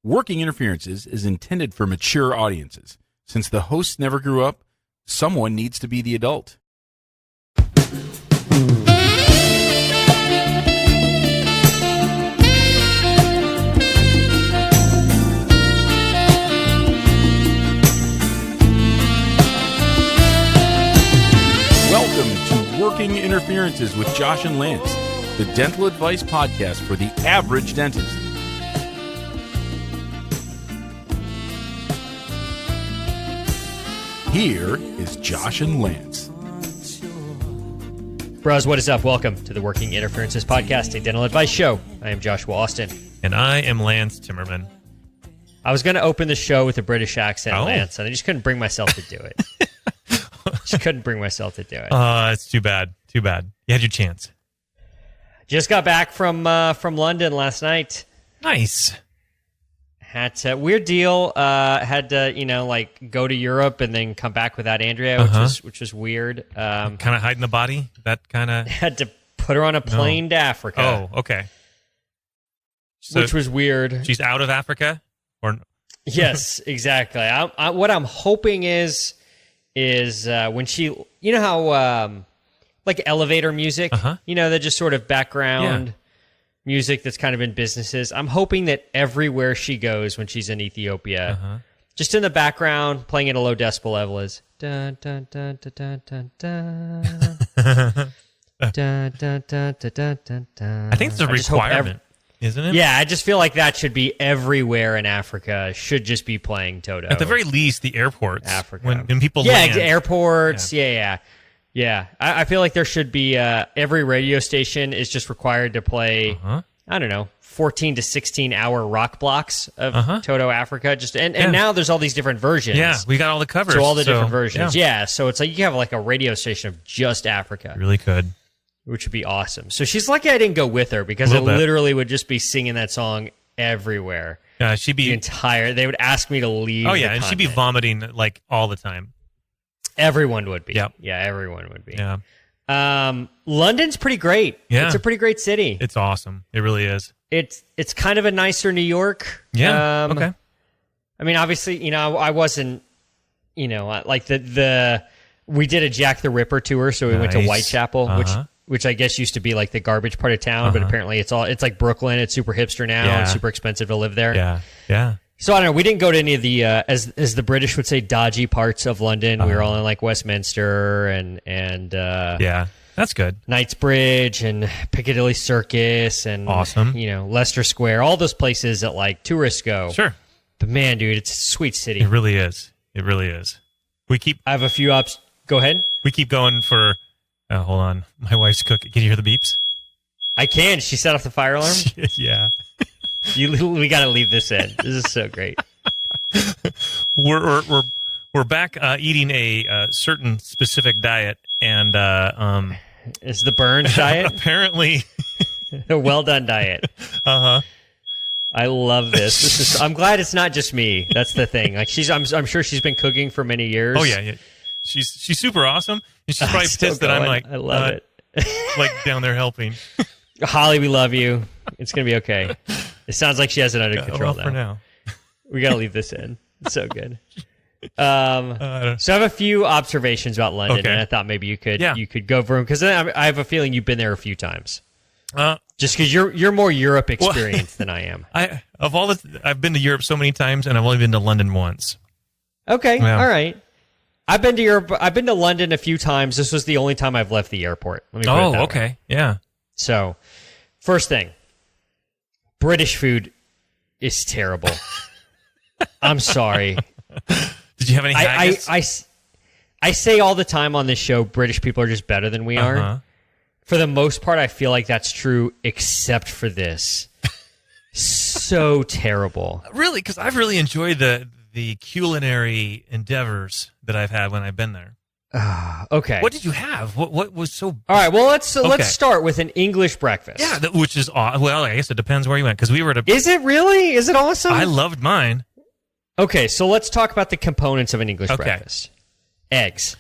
Working Interferences is intended for mature audiences. Since the hosts never grew up, someone needs to be the adult. Welcome to Working Interferences with Josh and Lance, the dental advice podcast for the average dentist. Here is Josh and Lance. Bros, what is up? Welcome to the Working Interferences podcast, a dental advice show. I am Joshua Austin. And I am Lance Timmerman. I was going to open the show with a British accent, Lance, and I just couldn't bring myself to do it. Just couldn't bring myself to do it. It's too bad. Too bad. You had your chance. Just got back from London last night. Nice. Had to, weird deal. Had to, go to Europe and then come back without Andrea, which was weird. Kind of hiding the body. That kind of had to put her on a plane to Africa. Oh, okay. So which was weird. She's out of Africa, or yes, exactly. What I'm hoping is when she, how like elevator music, that just sort of background. Music that's kind of in businesses. I'm hoping that everywhere she goes when she's in Ethiopia, just in the background, playing at a low decibel level is dun dun dun dun dun dun dun dun dun dun dun dun. I think it's a requirement, isn't it? Yeah, I just feel like that should be everywhere in Africa. Should just be playing Toto. At the very least, the airports. Africa. When people land. Airports. Yeah. I feel like there should be every radio station is just required to play, I don't know, 14 to 16 hour rock blocks of Toto Africa. And now there's all these different versions. Yeah, we got all the covers. So all the different versions. Yeah, so it's like you have like a radio station of just Africa. Really could. Which would be awesome. So she's lucky I didn't go with her because I literally would just be singing that song everywhere. She'd be they would ask me to leave. Oh, yeah, and she'd be vomiting like all the time. Everyone would be. Yep. Yeah, everyone would be. Yeah. London's pretty great. Yeah. It's a pretty great city. It's awesome. It really is. It's kind of a nicer New York. Yeah. Okay. I mean, obviously, I wasn't, like we did a Jack the Ripper tour, so we went to Whitechapel, which I guess used to be like the garbage part of town, but apparently it's like Brooklyn. It's super hipster now. Yeah. It's super expensive to live there. Yeah. Yeah. So I don't know. We didn't go to any of the as the British would say dodgy parts of London. We were all in like Westminster and yeah, that's good. Knightsbridge and Piccadilly Circus and awesome. Leicester Square. All those places that like tourists go. Sure. But man, dude, it's a sweet city. It really is. It really is. I have a few ups. Go ahead. We keep going for. Hold on. My wife's cooking. Can you hear the beeps? I can. She set off the fire alarm. Yeah. We got to leave this in. This is so great. We're back eating a certain specific diet, and it's the Burns diet. Apparently, a well done diet. I love this. I'm glad it's not just me. That's the thing. Like I'm sure she's been cooking for many years. Oh yeah. She's super awesome, and she's probably pissed that I'm like, I love it. Like down there helping. Holly, we love you. It's gonna be okay. It sounds like she has it under control for now. We gotta leave this in. It's so good. So I have a few observations about London, and I thought maybe you could go over them because I have a feeling you've been there a few times. Just because you're more Europe experienced than I am. I've been to Europe so many times, and I've only been to London once. Okay, all right. I've been to Europe. I've been to London a few times. This was the only time I've left the airport. Let me put it that okay, way. Yeah. So, first thing, British food is terrible. I'm sorry. Did you have any haggis? I say all the time on this show, British people are just better than we are. For the most part, I feel like that's true, except for this. So terrible. Really? Because I've really enjoyed the culinary endeavors that I've had when I've been there. Okay. What did you have? What was so... All right, well, let's start with an English breakfast. Yeah, which is... Well, I guess it depends where you went, because we were at a... Is it really? Is it awesome? I loved mine. Okay, so let's talk about the components of an English breakfast. Eggs.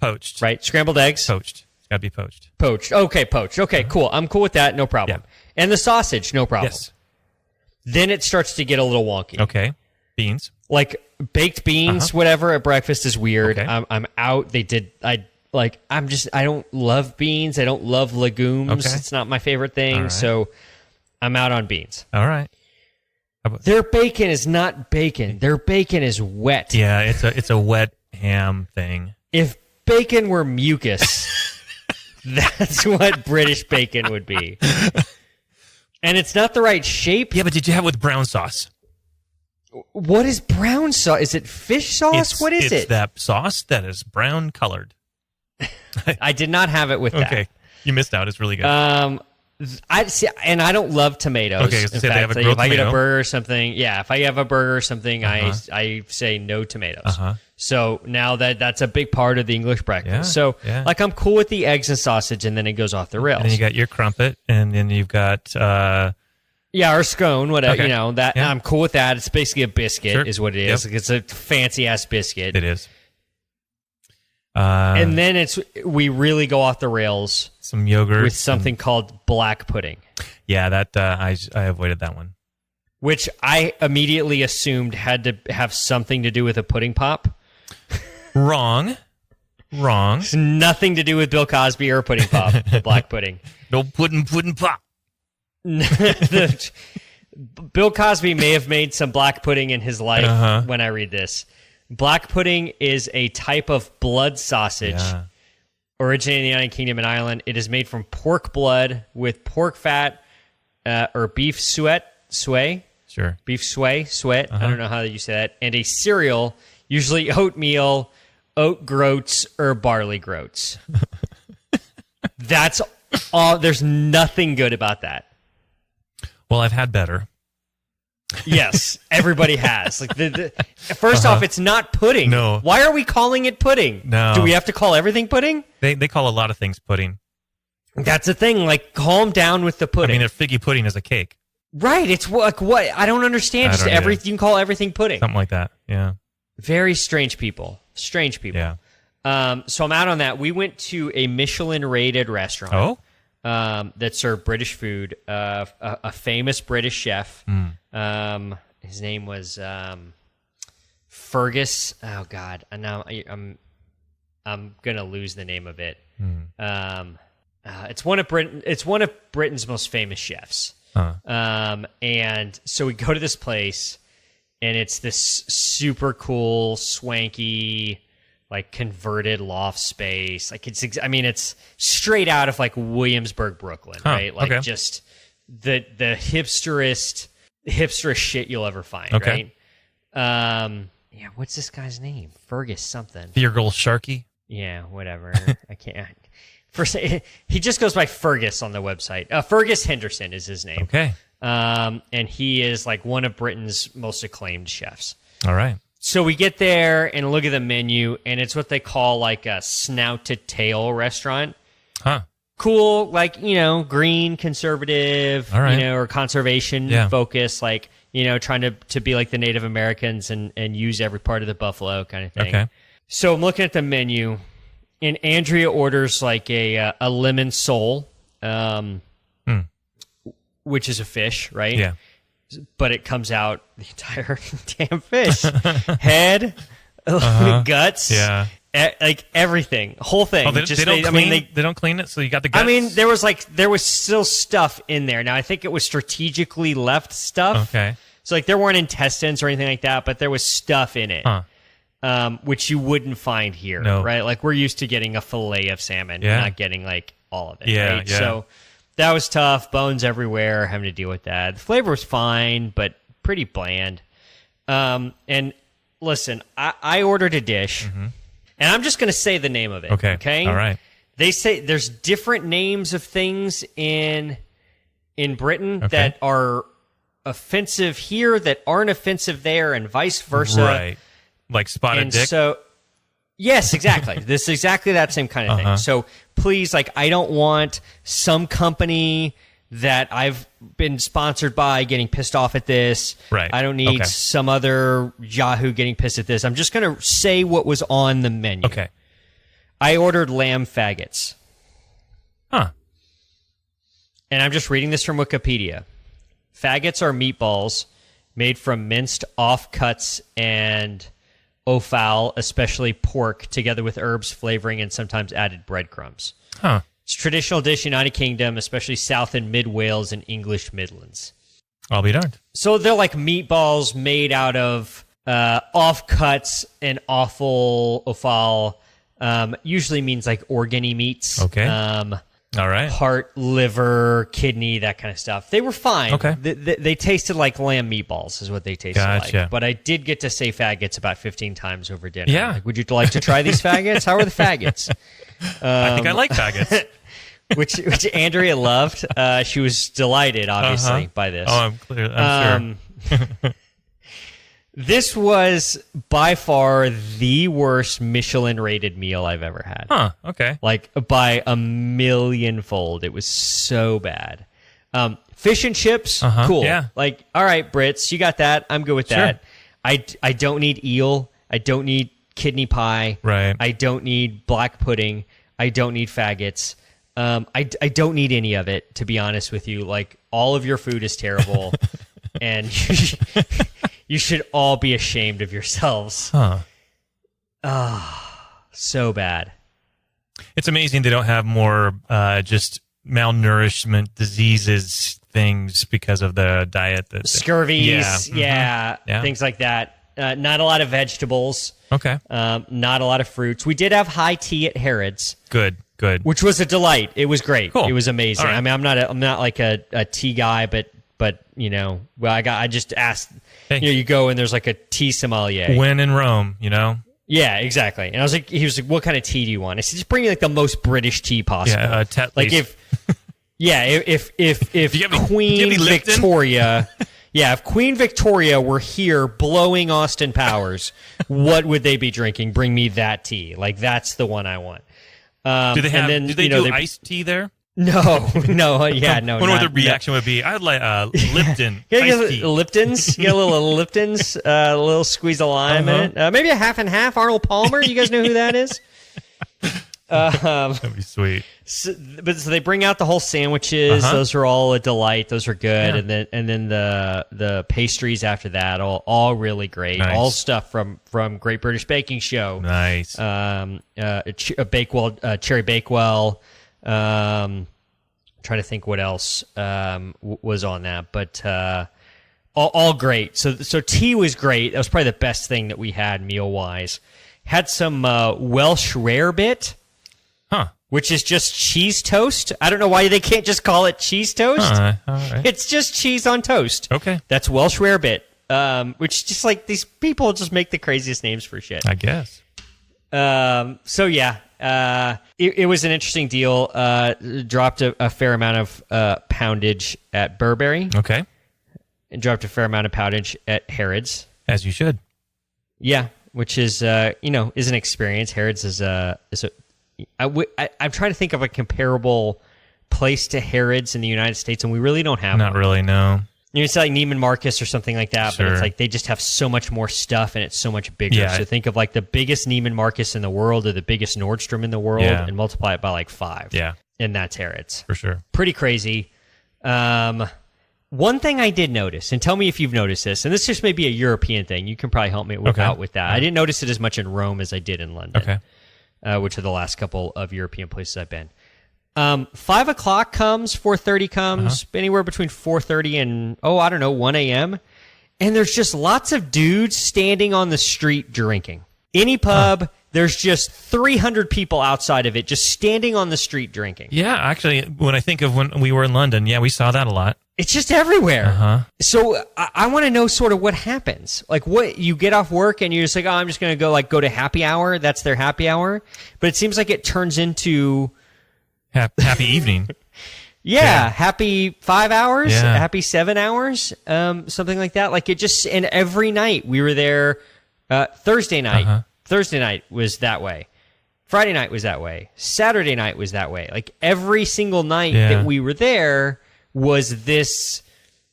Poached. Right? Scrambled eggs? Poached. It's got to be poached. Poached. Okay, poached. Okay, cool. I'm cool with that. No problem. Yeah. And the sausage, no problem. Yes. Then it starts to get a little wonky. Okay. Beans. Like baked beans, whatever at breakfast is weird. Okay. I'm out. I don't love beans. I don't love legumes. Okay. It's not my favorite thing. Right. So I'm out on beans. All right. Their bacon is not bacon. Their bacon is wet. Yeah, it's a wet ham thing. If bacon were mucus, that's what British bacon would be. And it's not the right shape. Yeah, but did you have it with brown sauce? What is brown sauce? Is it fish sauce? What is it? It's that sauce that is brown colored. I did not have it with that. Okay, you missed out. It's really good. I see, and I don't love tomatoes. Okay, in so say they fact, have a grilled if I get a tomato. burger or something, if I have a burger or something, I say no tomatoes. So now that's a big part of the English breakfast. Like I'm cool with the eggs and sausage, and then it goes off the rails. And then you got your crumpet, and then you've got or scone, whatever. Okay. You know that Yeah. I'm cool with that. It's basically a biscuit, Sure. is what it is. Yep. Like, it's a fancy ass biscuit. it is. And then we really go off the rails Some yogurt with something called black pudding. Yeah, that I avoided that one. Which I immediately assumed had to have something to do with a pudding pop. Wrong. It's nothing to do with Bill Cosby or a pudding pop, black pudding. No pudding pop. Bill Cosby may have made some black pudding in his life when I read this. Black pudding is a type of blood sausage originating in the United Kingdom and Ireland. It is made from pork blood with pork fat or beef suet. Sure. Beef sweat. I don't know how you say that. And a cereal, usually oatmeal, oat groats, or barley groats. That's all. There's nothing good about that. Well, I've had better. Yes, everybody has. Like first off, it's not pudding. No. Why are we calling it pudding? No. Do we have to call everything pudding? They call a lot of things pudding. That's the thing. Like, calm down with the I pudding. mean, a figgy pudding is a cake. Right. It's like what? I don't understand. I Just don't either. you can call everything pudding. Something like that. Yeah. Very strange people. Strange people. Yeah. So I'm out on that. We went to a Michelin-rated restaurant. That served British food. A famous British chef. His name was Fergus. Oh God, I'm gonna lose the name of it. It's one of Britain's most famous chefs. And so we go to this place, and it's this super cool, swanky, like converted loft space. Like it's straight out of like Williamsburg, Brooklyn, right? Like just the hipsterest shit you'll ever find, right? What's this guy's name? Fergus something. Theurgal Sharkey? Yeah, whatever. I can't. First, he just goes by Fergus on the website. Fergus Henderson is his name. Okay. And he is like one of Britain's most acclaimed chefs. All right. So we get there and look at the menu, and it's what they call like a snout to tail restaurant. Cool, like, green, conservative, or conservation focus, like, trying to be like the Native Americans and use every part of the buffalo kind of thing. Okay. So I'm looking at the menu, and Andrea orders like a lemon sole, which is a fish, right? Yeah. But it comes out the entire damn fish. Head, guts, like everything, whole thing. Oh, they don't clean it, so you got the guts? I mean, there was still stuff in there. Now, I think it was strategically left stuff. Okay. So, like, there weren't intestines or anything like that, but there was stuff in it, which you wouldn't find here, right? Like, we're used to getting a fillet of salmon, not getting, like, all of it, right? Yeah. So that was tough. Bones everywhere, having to deal with that. The flavor was fine, but pretty bland. And listen, I ordered a dish, and I'm just going to say the name of it. Okay. All right. They say there's different names of things in Britain that are offensive here that aren't offensive there, and vice versa. Right. Like spotted dick. So, yes, exactly. This is exactly that same kind of thing. So please, like, I don't want some company that I've been sponsored by getting pissed off at this. Right. I don't need some other Yahoo getting pissed at this. I'm just going to say what was on the menu. Okay. I ordered lamb faggots. And I'm just reading this from Wikipedia. Faggots are meatballs made from minced offcuts and offal, especially pork, together with herbs, flavoring, and sometimes added breadcrumbs. Huh. It's a traditional dish in the United Kingdom, especially South and Mid Wales and English Midlands. I'll be darned. So they're like meatballs made out of offcuts and offal. Usually means like organy meats. Okay. All right. Heart, liver, kidney, that kind of stuff. They were fine. Okay. They tasted like lamb meatballs is what they tasted Gotcha. like. But I did get to say faggots about 15 times over dinner. Yeah. Like, would you like to try these faggots? How are the faggots? I think I like faggots. which Andrea loved. She was delighted, obviously, by this. Oh, I'm sure. This was by far the worst Michelin-rated meal I've ever had. Huh, okay. Like, by a millionfold. It was so bad. Fish and chips, cool. Yeah. Like, all right, Brits, you got that. I'm good with that. I don't need eel. I don't need kidney pie. Right. I don't need black pudding. I don't need faggots. I don't need any of it, to be honest with you. Like, all of your food is terrible. And you should all be ashamed of yourselves. Huh. So bad. It's amazing they don't have more just malnourishment diseases things because of the diet. Scurvies, yeah, things like that. Not a lot of vegetables. Okay. Not a lot of fruits. We did have high tea at Harrods. Good. Which was a delight. It was great. Cool. It was amazing. Right. I mean, I'm not like a tea guy, but you know, well, I just asked. Hey. You know, you go and there's like a tea sommelier. When in Rome, you know. Yeah, exactly. And he was like, "What kind of tea do you want?" I said, "Just bring me like the most British tea possible." Yeah, like if Queen Lipton? Victoria, if Queen Victoria were here blowing Austin Powers, what would they be drinking? Bring me that tea. Like that's the one I want. Do they have? Then, do they do iced tea there? No. I wonder what the reaction would be. I'd like Lipton iced tea. Lipton's, you get a little Lipton's, a little squeeze of lime in it. Maybe a half and half. Arnold Palmer, you guys know who that is? That'd be sweet. So they bring out the whole sandwiches. Those are all a delight. Those are good. Yeah. And then the pastries after that, all really great. Nice. All stuff from Great British Baking Show. Nice. Bakewell, Cherry Bakewell. Trying to think what else was on that, but all great. So tea was great. That was probably the best thing that we had meal wise. Had some Welsh rarebit, which is just cheese toast. I don't know why they can't just call it cheese toast. All right. It's just cheese on toast. Okay, that's Welsh rarebit. Which just like these people just make the craziest names for shit. I guess. So yeah. It was an interesting deal. Dropped a fair amount of poundage at Burberry. Okay. And dropped a fair amount of poundage at Harrods. As you should. Yeah, which is is an experience. Harrods is I'm trying to think of a comparable place to Harrods in the United States, and we really don't have Not one. really, no. You know, it's like Neiman Marcus or something like that, Sure. but it's like they just have so much more stuff and it's so much bigger. Yeah. So think of like the biggest Neiman Marcus in the world or the biggest Nordstrom in the world and multiply it by like 5. Yeah. And that's Harrods. For sure. Pretty crazy. One thing I did notice, and tell me if you've noticed this, and this just may be a European thing. You can probably help me out with that. I didn't notice it as much in Rome as I did in London, which are the last couple of European places I've been. 5 o'clock comes, 4:30 comes, anywhere between 4:30 and 1 a.m. And there's just lots of dudes standing on the street drinking. Any pub, there's just 300 people outside of it, just standing on the street drinking. Yeah, actually, when I think of when we were in London, we saw that a lot. It's just everywhere. So I want to know sort of what happens. Like, what you get off work and you're just like, I'm just going to go to happy hour. That's their happy hour. But it seems like it turns into happy evening. Happy 5 hours, happy 7 hours, something like that. Like it just, and every night we were there. Thursday night. Thursday night was that way. Friday night was that way. Saturday night was that way. Like every single night that we were there was this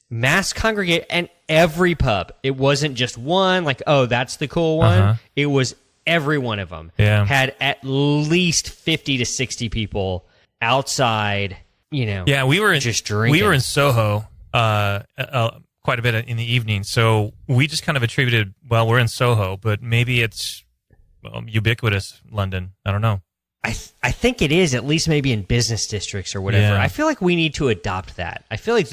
mass congregate, and every pub. It wasn't just one, like, oh, that's the cool one. It was every one of them. Had at least 50 to 60 people outside, we were just drinking. We were in Soho quite a bit in the evening. So we just kind of attributed, well, we're in Soho, but maybe it's ubiquitous London. I don't know. I think it is, at least maybe in business districts or whatever. Yeah. I feel like we need to adopt that. I feel like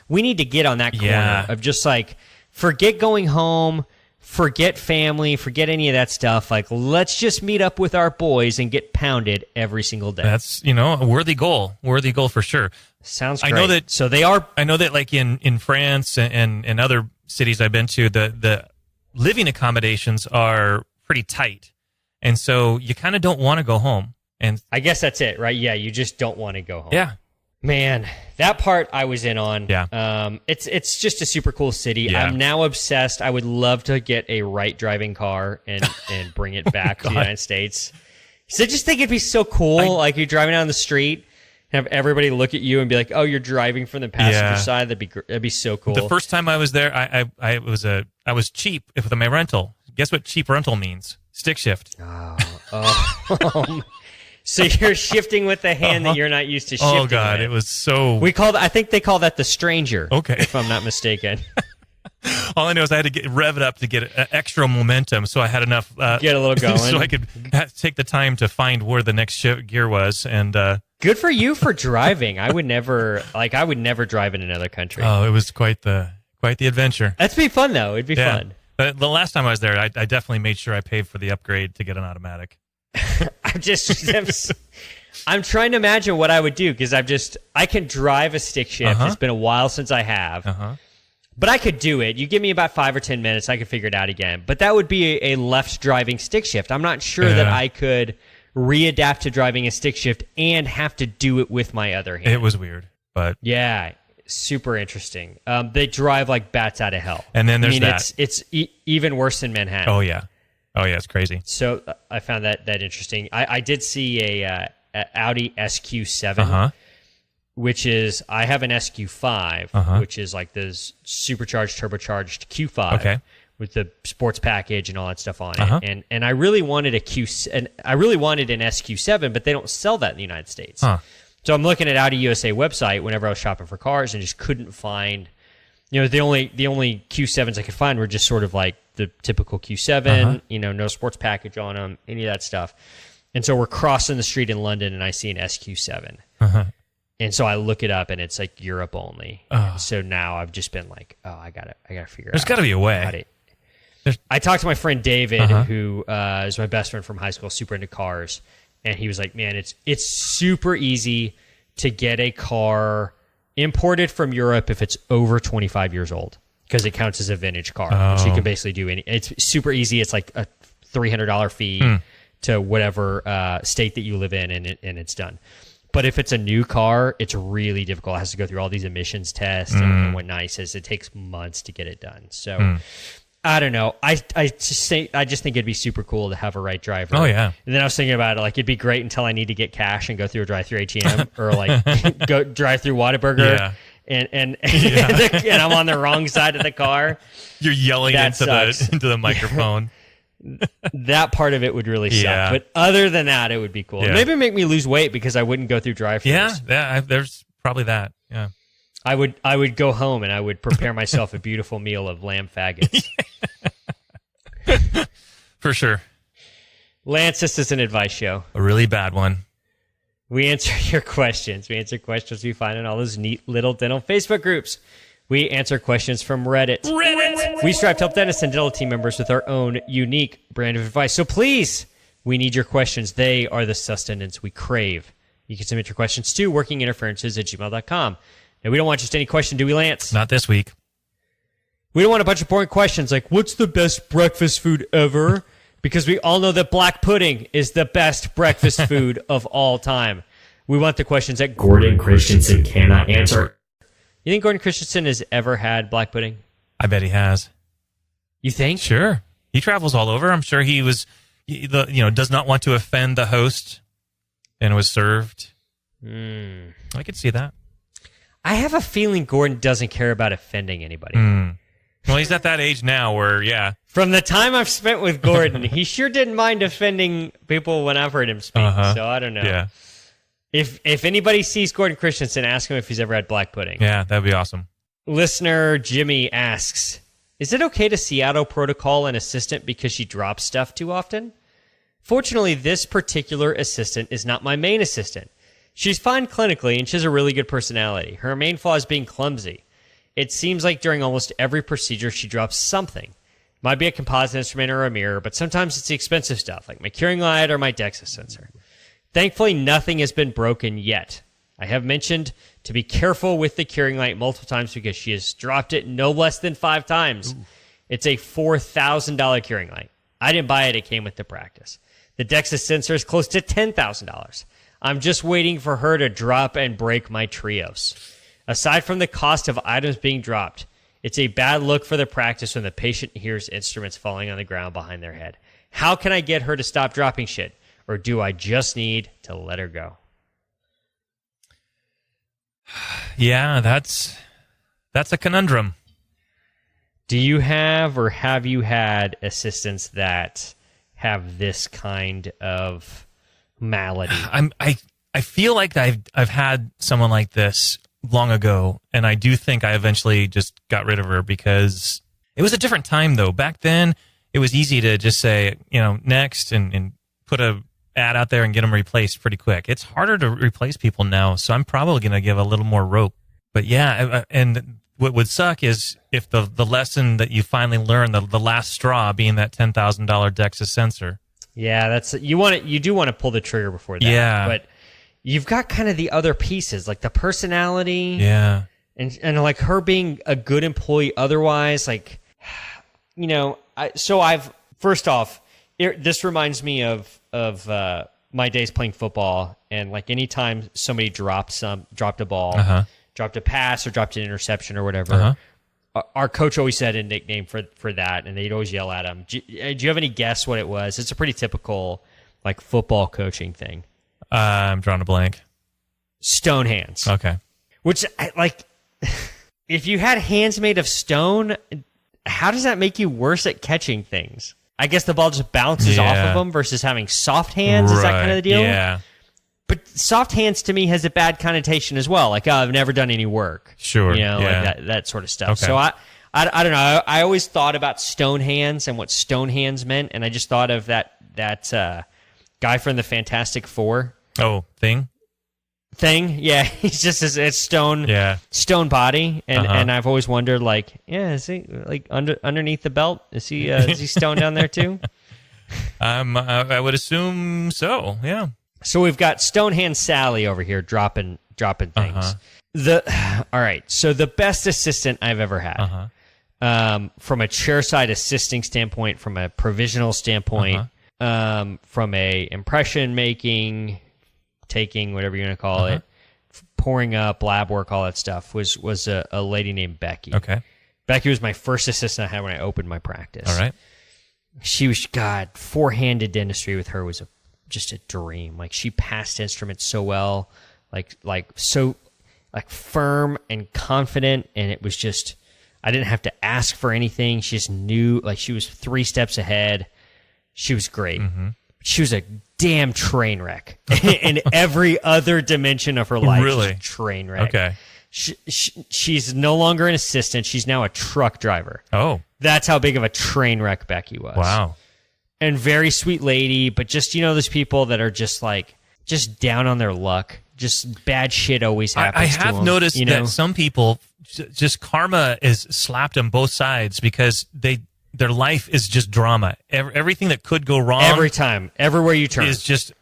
we need to get on that corner of just like, forget going home, forget family, forget any of that stuff. Like, let's just meet up with our boys and get pounded every single day. That's, a worthy goal for sure. Sounds great. I know that, so they are. I know that like in France and other cities I've been to, the living accommodations are pretty tight. And so you kind of don't want to go home. And I guess that's it, right? Yeah, you just don't want to go home. Yeah. Man, that part I was in on. Yeah. It's just a super cool city. Yeah. I'm now obsessed. I would love to get a right driving car and bring it back to the United States. So I just think it'd be so cool. Like you're driving down the street, have everybody look at you and be like, "Oh, you're driving from the passenger side." That'd be so cool. The first time I was there, I was cheap with my rental. Guess what cheap rental means? Stick shift. So you're shifting with the hand that you're not used to shifting. Oh God, with. It was so. I think they call that the stranger. Okay, if I'm not mistaken. All I know is I had to rev it up to get extra momentum, so I had enough. Get a little going, so I could take the time to find where the next gear was. And good for you for driving. I would never drive in another country. Oh, it was quite the adventure. That'd be fun though. It'd be fun. But the last time I was there, I definitely made sure I paid for the upgrade to get an automatic. I'm trying to imagine what I would do because I can drive a stick shift. It's been a while since I have, but I could do it. You give me about 5 or 10 minutes, I could figure it out again. But that would be a left driving stick shift. I'm not sure that I could readapt to driving a stick shift and have to do it with my other hand. It was weird, but yeah. Super interesting. They drive like bats out of hell. And then there's that. It's even worse than Manhattan. Oh yeah, it's crazy. So I found that interesting. I did see a Audi SQ7, which is I have an SQ5, which is like this supercharged, turbocharged Q5 with the sports package and all that stuff on it. And I really wanted an SQ7, but they don't sell that in the United States. So I'm looking at Audi USA website whenever I was shopping for cars and just couldn't find, the only Q7s I could find were just sort of like the typical Q7, no sports package on them, any of that stuff. And so we're crossing the street in London and I see an SQ7. And so I look it up and it's like Europe only. So now I've just been like, I gotta figure There's out. got to be a way. I talked to my friend David, who is my best friend from high school, super into cars. And he was like, man, it's super easy to get a car imported from Europe if it's over 25 years old because it counts as a vintage car. So you can basically do it's super easy. It's like a $300 fee to whatever state that you live in and it's done. But if it's a new car, it's really difficult. It has to go through all these emissions tests and whatnot. He says it takes months to get it done. So I don't know. I just think it'd be super cool to have a right driver. Oh yeah. And then I was thinking about it, like it'd be great until I need to get cash and go through a drive-through ATM or like go drive through Whataburger and I'm on the wrong side of the car. You're yelling into the microphone. That part of it would really suck. But other than that, it would be cool. Maybe make me lose weight because I wouldn't go through drive-thrus. Yeah. There's probably that. Yeah. I would go home and I would prepare myself a beautiful meal of lamb faggots. For sure. Lance, this is an advice show. A really bad one. We answer your questions. We answer questions we find in all those neat little dental Facebook groups. We answer questions from Reddit. We strive to help dentists and dental team members with our own unique brand of advice. So please, we need your questions. They are the sustenance we crave. You can submit your questions to workinginterferences@gmail.com. And we don't want just any question, do we, Lance? Not this week. We don't want a bunch of boring questions like, what's the best breakfast food ever? Because we all know that black pudding is the best breakfast food of all time. We want the questions that Gordon Christensen cannot answer. You think Gordon Christensen has ever had black pudding? I bet he has. You think? Sure. He travels all over. I'm sure he was, does not want to offend the host and was served. I could see that. I have a feeling Gordon doesn't care about offending anybody. Well, he's at that age now where, From the time I've spent with Gordon, he sure didn't mind offending people when I've heard him speak. So I don't know. Yeah. If anybody sees Gordon Christensen, ask him if he's ever had black pudding. Yeah, that'd be awesome. Listener Jimmy asks, is it okay to Seattle protocol an assistant because she drops stuff too often? Fortunately, this particular assistant is not my main assistant. She's fine clinically, and she has a really good personality. Her main flaw is being clumsy. It seems like during almost every procedure, she drops something. Might be a composite instrument or a mirror, but sometimes it's the expensive stuff, like my curing light or my DEXA sensor. Thankfully, nothing has been broken yet. I have mentioned to be careful with the curing light multiple times because she has dropped it no less than 5 times. Ooh. It's a $4,000 curing light. I didn't buy it. It came with the practice. The DEXA sensor is close to $10,000. I'm just waiting for her to drop and break my trios. Aside from the cost of items being dropped, it's a bad look for the practice when the patient hears instruments falling on the ground behind their head. How can I get her to stop dropping shit? Or do I just need to let her go? Yeah, that's a conundrum. Do you have or have you had assistants that have this kind of malady? I feel like I've had someone like this long ago, and I do think I eventually just got rid of her because it was a different time, though. Back then, it was easy to just say, next and put a ad out there and get them replaced pretty quick. It's harder to replace people now, so I'm probably going to give a little more rope. But yeah, and what would suck is if the lesson that you finally learned, the last straw being that $10,000 DEXA sensor. Yeah, you do want to pull the trigger before that. Yeah. But you've got kind of the other pieces, like the personality. Yeah. And like her being a good employee otherwise, like, first off, this reminds me of my days playing football, and like anytime somebody dropped a ball, dropped a pass or dropped an interception or whatever, our coach always said a nickname for that, and they'd always yell at him. Do you have any guess what it was? It's a pretty typical like football coaching thing. I'm drawing a blank. Stone hands. Okay. Which, if you had hands made of stone, how does that make you worse at catching things? I guess the ball just bounces off of them versus having soft hands. Right. Is that kind of the deal? Yeah. But soft hands to me has a bad connotation as well. Like, I've never done any work. Sure. Like that sort of stuff. Okay. So I don't know. I always thought about stone hands and what stone hands meant, and I just thought of that guy from the Fantastic Four. Oh, Thing? Yeah, he's just it's stone body, and I've always wondered, is he like underneath the belt? Is he stone down there too? I would assume so. Yeah. So we've got Stonehand Sally over here dropping things. All right. So the best assistant I've ever had, from a chairside assisting standpoint, from a provisional standpoint, from a impression making, taking, whatever you're going to call it, pouring up, lab work, all that stuff, was a lady named Becky. Okay. Becky was my first assistant I had when I opened my practice. All right. She was, four-handed dentistry with her was just a dream. Like, she passed instruments so well, so firm and confident, and it was just, I didn't have to ask for anything. She just knew, she was 3 steps ahead. She was great. Mm-hmm. She was a damn train wreck in every other dimension of her life. Really? She's a train wreck. Okay. She's no longer an assistant. She's now a truck driver. Oh. That's how big of a train wreck Becky was. Wow. And very sweet lady, but just, those people that are just just down on their luck. Just bad shit always happens to them. I have noticed that some people, just karma is slapped on both sides because their life is just drama. Everything that could go wrong every time, everywhere you turn, is just,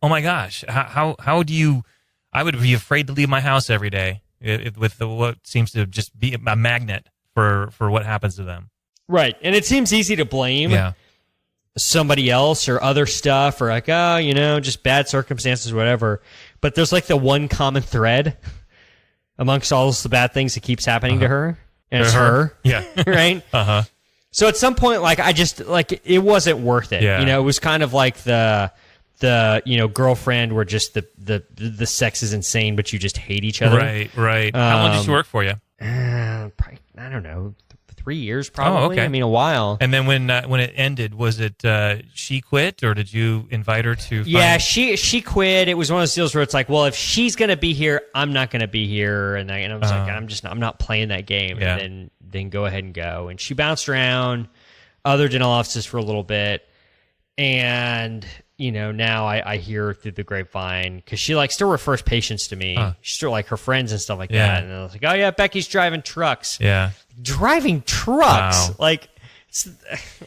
oh my gosh, how do you? I would be afraid to leave my house every day with what seems to just be a magnet for what happens to them. Right, and it seems easy to blame somebody else or other stuff, or just bad circumstances, or whatever. But there's the one common thread amongst all the bad things that keeps happening to her, and it's her. Yeah, right. So at some point, I just it wasn't worth it. Yeah. It was kind of like the girlfriend where just the sex is insane, but you just hate each other. Right. How long did she work for you? Probably, I don't know, 3 years probably. Oh, okay. I mean, a while. And then when it ended, was it she quit, or did you invite her to? Yeah, she quit. It was one of those deals where it's like, well, if she's gonna be here, I'm not gonna be here, and I was like, I'm not playing that game. Yeah. And then go ahead and go. And she bounced around other dental offices for a little bit, and now I hear through the grapevine, because she still refers patients to me. She's still her friends and stuff like that. And I was like, oh yeah, Becky's driving trucks. Yeah, driving trucks. Wow.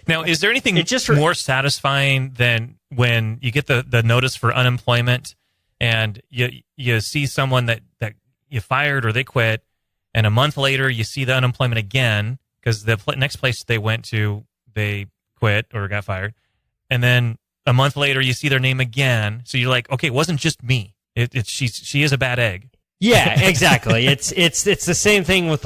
Now, is there anything more satisfying than when you get the notice for unemployment, and you see someone that you fired or they quit, and a month later you see the unemployment again because the next place they went to, they quit or got fired, and then a month later you see their name again, so you're like, okay, it wasn't just me. She is a bad egg. Yeah, exactly. It's the same thing with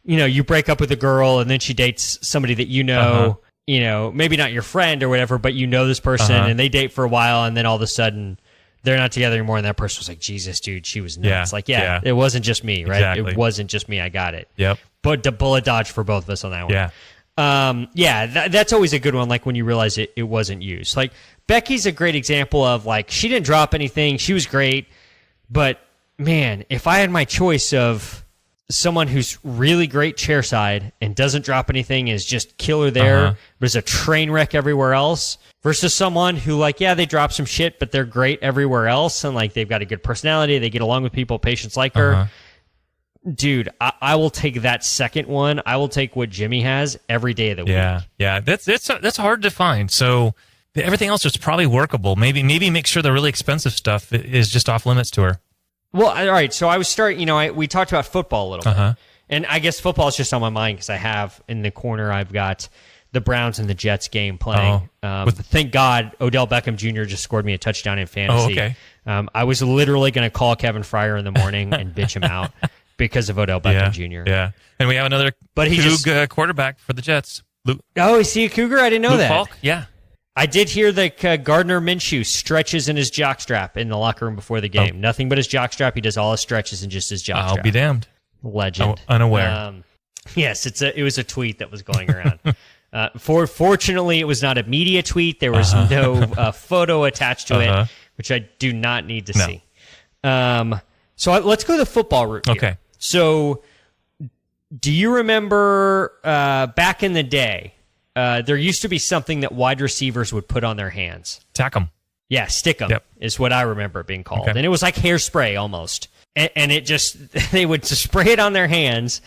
you break up with a girl and then she dates somebody that maybe not your friend or whatever, but this person, and they date for a while, and then all of a sudden they're not together anymore, and that person was like, Jesus, dude, she was nuts. It wasn't just me, right? Exactly. It wasn't just me. I got it. Yep. But the bullet dodge for both of us on that one. Yeah. That's always a good one, when you realize it wasn't used. Becky's a great example of, she didn't drop anything. She was great. But, man, if I had my choice of someone who's really great chairside and doesn't drop anything, is just killer there, but is a train wreck everywhere else, versus someone who, they drop some shit, but they're great everywhere else, and, they've got a good personality, they get along with people, patients like her. Dude, I will take that second one. I will take what Jimmy has every day of the week. Yeah. That's hard to find. So everything else is probably workable. Maybe make sure the really expensive stuff is just off limits to her. Well, all right. So I was we talked about football a little bit, and I guess football is just on my mind because I have in the corner, I've got the Browns and the Jets game playing. Thank God Odell Beckham Jr. just scored me a touchdown in fantasy. Oh, okay. I was literally going to call Kevin Fryer in the morning and bitch him out because of Odell Beckham Jr. Yeah, and we have another quarterback for the Jets. Luke. Oh, is he a Cougar? I didn't know that. Falk? Yeah. I did hear that Gardner Minshew stretches in his jockstrap in the locker room before the game. Nothing but his jockstrap. He does all his stretches in just his jockstrap. I'll be damned. Legend. Unaware. Yes, it was a tweet that was going around. Fortunately, it was not a media tweet. There was no photo attached to it, which I do not need to see. So let's go the football route here. Okay. So do you remember back in the day, there used to be something that wide receivers would put on their hands? Tack 'em. Yeah, stick 'em is what I remember it being called. Okay. And it was like hairspray almost. And it just, they would spray it on their hands.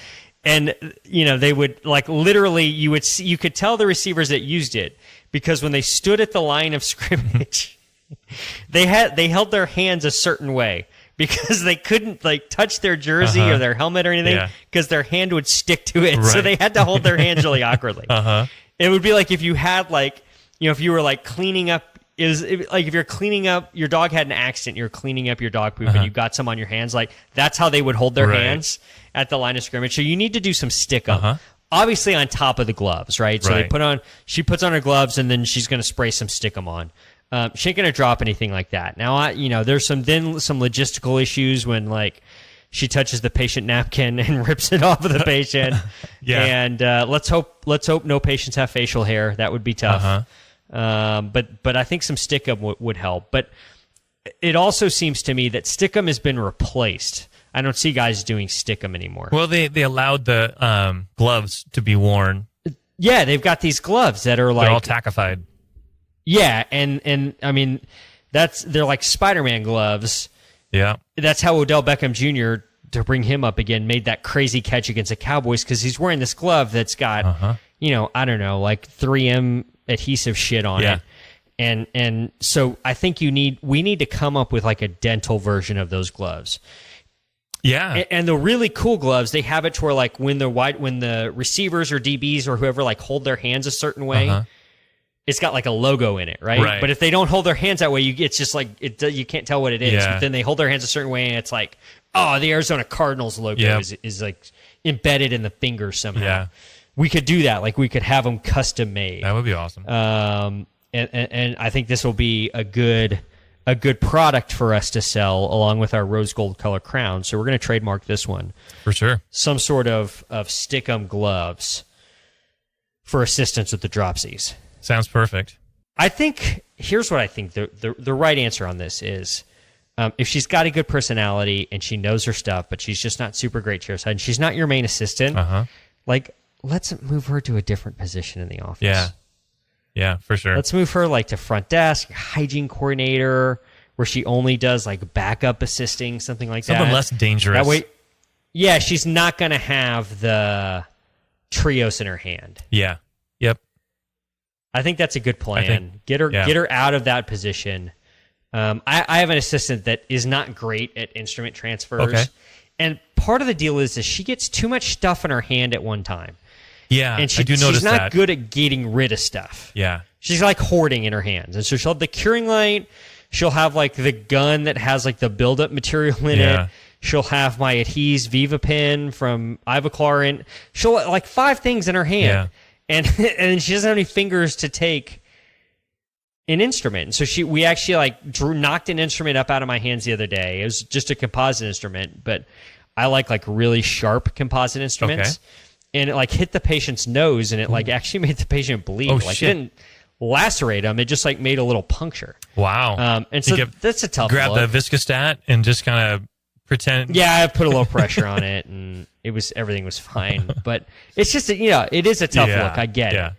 And, they would literally, you could tell the receivers that used it because when they stood at the line of scrimmage, they held their hands a certain way. Because they couldn't touch their jersey or their helmet or anything because their hand would stick to it. Right. So they had to hold their hands really awkwardly. It would be like if you had if you were cleaning up, if you're cleaning up, your dog had an accident, you're cleaning up your dog poop and you got some on your hands, that's how they would hold their hands at the line of scrimmage. So you need to do some stick up. Obviously on top of the gloves, right? So she puts on her gloves and then she's going to spray some stick 'em on. She ain't gonna drop anything like that. Now, there's some logistical issues when she touches the patient napkin and rips it off of the patient. And let's hope no patients have facial hair. That would be tough. But I think some stickum would help. But it also seems to me that stickum has been replaced. I don't see guys doing stickum anymore. Well, they allowed the gloves to be worn. Yeah, they've got these gloves that are they're all tackified. Yeah, and I mean, they're like Spider-Man gloves. Yeah. That's how Odell Beckham Jr., to bring him up again, made that crazy catch against the Cowboys because he's wearing this glove that's got, I don't know, 3M adhesive shit on it. And so I think we need to come up with a dental version of those gloves. Yeah. And the really cool gloves, they have it to where when the receivers or DBs or whoever hold their hands a certain way, it's got a logo in it, right? But if they don't hold their hands that way, it's just you can't tell what it is. Yeah. But then they hold their hands a certain way, and it's the Arizona Cardinals logo is embedded in the finger somehow. Yeah. We could do that. We could have them custom made. That would be awesome. And I think this will be a good product for us to sell along with our rose gold color crown. So we're going to trademark this one for sure. Some sort of stick-em gloves. for assistance with the dropsies. Sounds perfect. I think, here's what I think the right answer on this is, if she's got a good personality and she knows her stuff, but she's just not super great chairside, and she's not your main assistant, like, let's move her to a different position in the office. Yeah, for sure. Let's move her like to front desk, hygiene coordinator, where she only does like backup assisting, something like that. Something less dangerous. That way, yeah, she's not going to have the Trios in her hand. Yeah. Yep. I think that's a good plan. Get her out of that position. I have an assistant that is not great at instrument transfers. Okay. And part of the deal is she gets too much stuff in her hand at one time. Yeah, and I do notice that. She's not good at getting rid of stuff. Yeah. She's like hoarding in her hands. And so she'll have the curing light. She'll have like the gun that has like the buildup material in it. She'll have my Adhes Viva pen from Ivoclar in. She'll have like 5 things in her hand. Yeah. And she doesn't have any fingers to take an instrument. So we actually like knocked an instrument up out of my hands the other day. It was just a composite instrument, but I like really sharp composite instruments. Okay. And it like hit the patient's nose, and it like actually made the patient bleed. It didn't lacerate him; it just like made a little puncture. Wow! And so that's a tough. Grab the Viscostat and just kind of pretend. Yeah, I put a little pressure on it, and everything was fine. But it's just it is a tough look. I get it.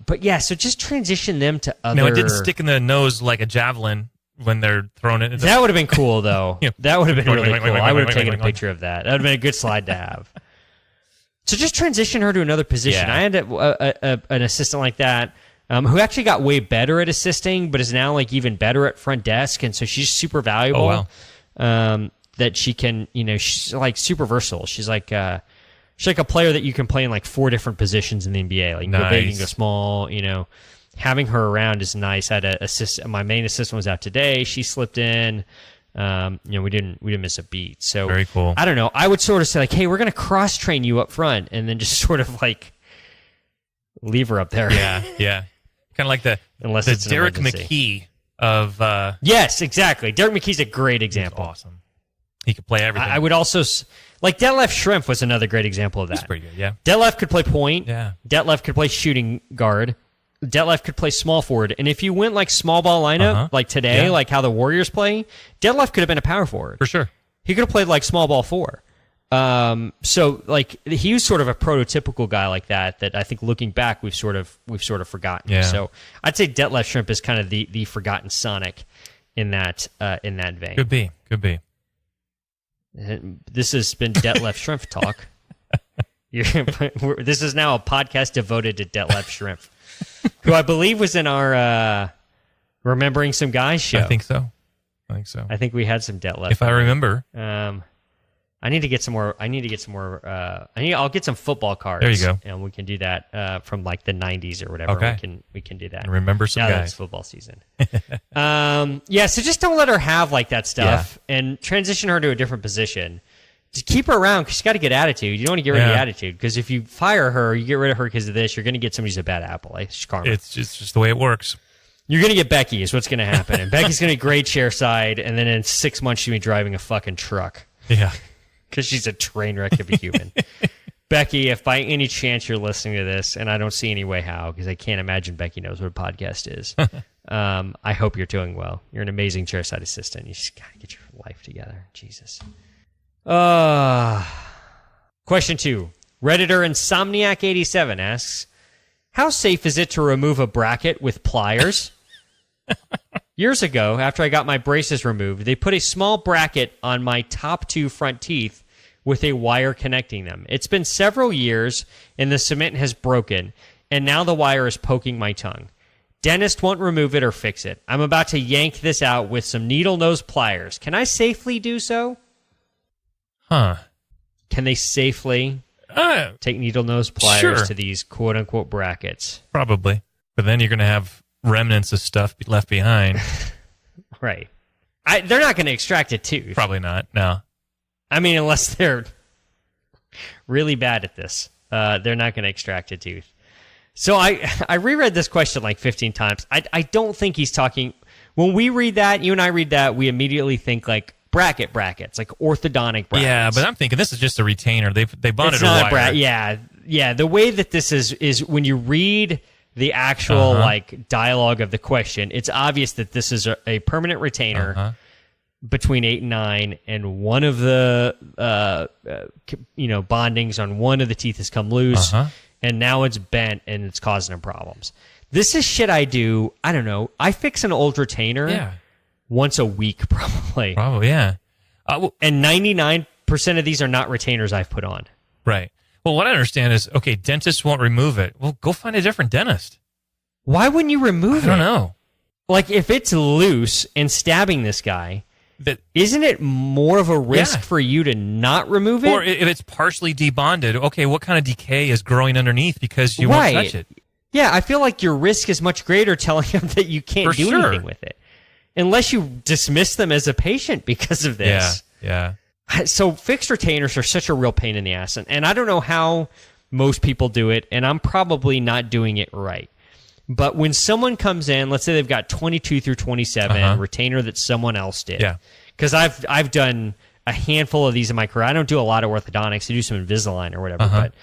But yeah, so just transition them to other. No, it didn't stick in the nose like a javelin when they're throwing it. That would have been cool, though. That would have been really cool. I would have taken a picture of that. That would have been a good slide to have. So just transition her to another position. Yeah. I had an assistant like that who actually got way better at assisting, but is now like even better at front desk, and so she's super valuable. Oh, wow. That she can, she's like super versatile. She's like a player that you can play in like 4 different positions in the NBA. Like go big and go small. Having her around is nice. I had a assistant. My main assistant was out today. She slipped in. We didn't miss a beat. So very cool. I don't know. I would sort of say like, hey, we're going to cross train you up front, and then just sort of like leave her up there. Yeah. Kind of like the Derek McKee of. Yes, exactly. Derek McKee's a great example. Awesome. He could play everything. I would also like Detlef Schrempf was another great example of that. He's pretty good. Yeah. Detlef could play point. Yeah. Detlef could play shooting guard. Detlef could play small forward, and if you went like small ball lineup, like today, like how the Warriors play, Detlef could have been a power forward for sure. He could have played like small ball 4. So like he was sort of a prototypical guy like that. That I think looking back, we've sort of forgotten. Yeah. So I'd say Detlef Schrempf is kind of the forgotten Sonic in that vein. Could be. This has been Detlef Schrempf talk. This is now a podcast devoted to Detlef Schrempf. Who I believe was in our Remembering Some Guys show. I think so. I think we had some Detlef. If I remember. I need to get some more. I'll get some football cards. There you go. And we can do that from like the 90s or whatever. Okay. We can do that. And remember some now guys. That it's football season. So just don't let her have like that stuff and transition her to a different position. Just keep her around because she's got a good attitude. You don't want to get rid of the attitude because if you fire her, you get rid of her because of this, you're going to get somebody who's a bad apple. It's karma. It's just the way it works. You're going to get Becky is what's going to happen. And Becky's going to be great chair side, and then in 6 months she'll be driving a fucking truck. Yeah. Because she's a train wreck of a human. Becky, if by any chance you're listening to this, and I don't see any way how, because I can't imagine Becky knows what a podcast is, I hope you're doing well. You're an amazing chairside assistant. You just got to get your life together. Jesus. Question 2. Redditor Insomniac87 asks, how safe is it to remove a bracket with pliers? Years ago, after I got my braces removed, they put a small bracket on my top 2 front teeth with a wire connecting them. It's been several years, and the cement has broken, and now the wire is poking my tongue. Dentist won't remove it or fix it. I'm about to yank this out with some needle nose pliers. Can I safely do so? Huh. Can they safely take needle nose pliers to these quote-unquote brackets? Probably. But then you're going to have remnants of stuff left behind. Right. They're not going to extract a tooth. Probably not, no. I mean, unless they're really bad at this. They're not going to extract a tooth. So I reread this question like 15 times. I don't think he's talking... When we read that, you and I read that, we immediately think like brackets, like orthodontic brackets. Yeah, but I'm thinking this is just a retainer. They bonded a wire. Yeah, the way that this is when you read the actual like dialogue of the question, it's obvious that this is a permanent retainer between 8 and 9, and one of the bondings on one of the teeth has come loose, and now it's bent and it's causing them problems. This is shit I do. I don't know. I fix an old retainer once a week, probably. Probably, yeah. And 99% of these are not retainers I've put on. Right. Well, what I understand is, okay, dentists won't remove it. Well, go find a different dentist. Why wouldn't you remove it? I don't know. Like, if it's loose and stabbing this guy, isn't it more of a risk for you to not remove it? Or if it's partially debonded, okay, what kind of decay is growing underneath because you won't touch it? Yeah, I feel like your risk is much greater telling them that you can't do anything with it. Unless you dismiss them as a patient because of this. Yeah. So fixed retainers are such a real pain in the ass. And I don't know how most people do it, and I'm probably not doing it right. But when someone comes in, let's say they've got 22 through 27, retainer that someone else did. Yeah. Because I've done a handful of these in my career. I don't do a lot of orthodontics. I do some Invisalign or whatever, but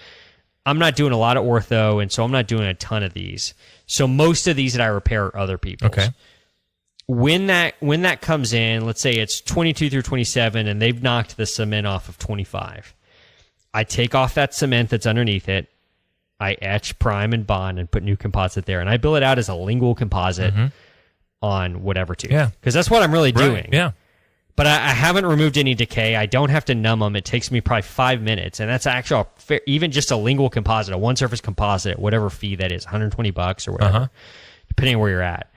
I'm not doing a lot of ortho, and so I'm not doing a ton of these. So most of these that I repair are other people's. Okay. When that comes in, let's say it's 22 through 27, and they've knocked the cement off of 25. I take off that cement that's underneath it. I etch, prime, and bond, and put new composite there, and I bill it out as a lingual composite on whatever tooth. Yeah, because that's what I'm really doing. Yeah. But I haven't removed any decay. I don't have to numb them. It takes me probably 5 minutes, and that's actually even just a lingual composite, a one-surface composite, whatever fee that is, $120 or whatever, depending on where you're at.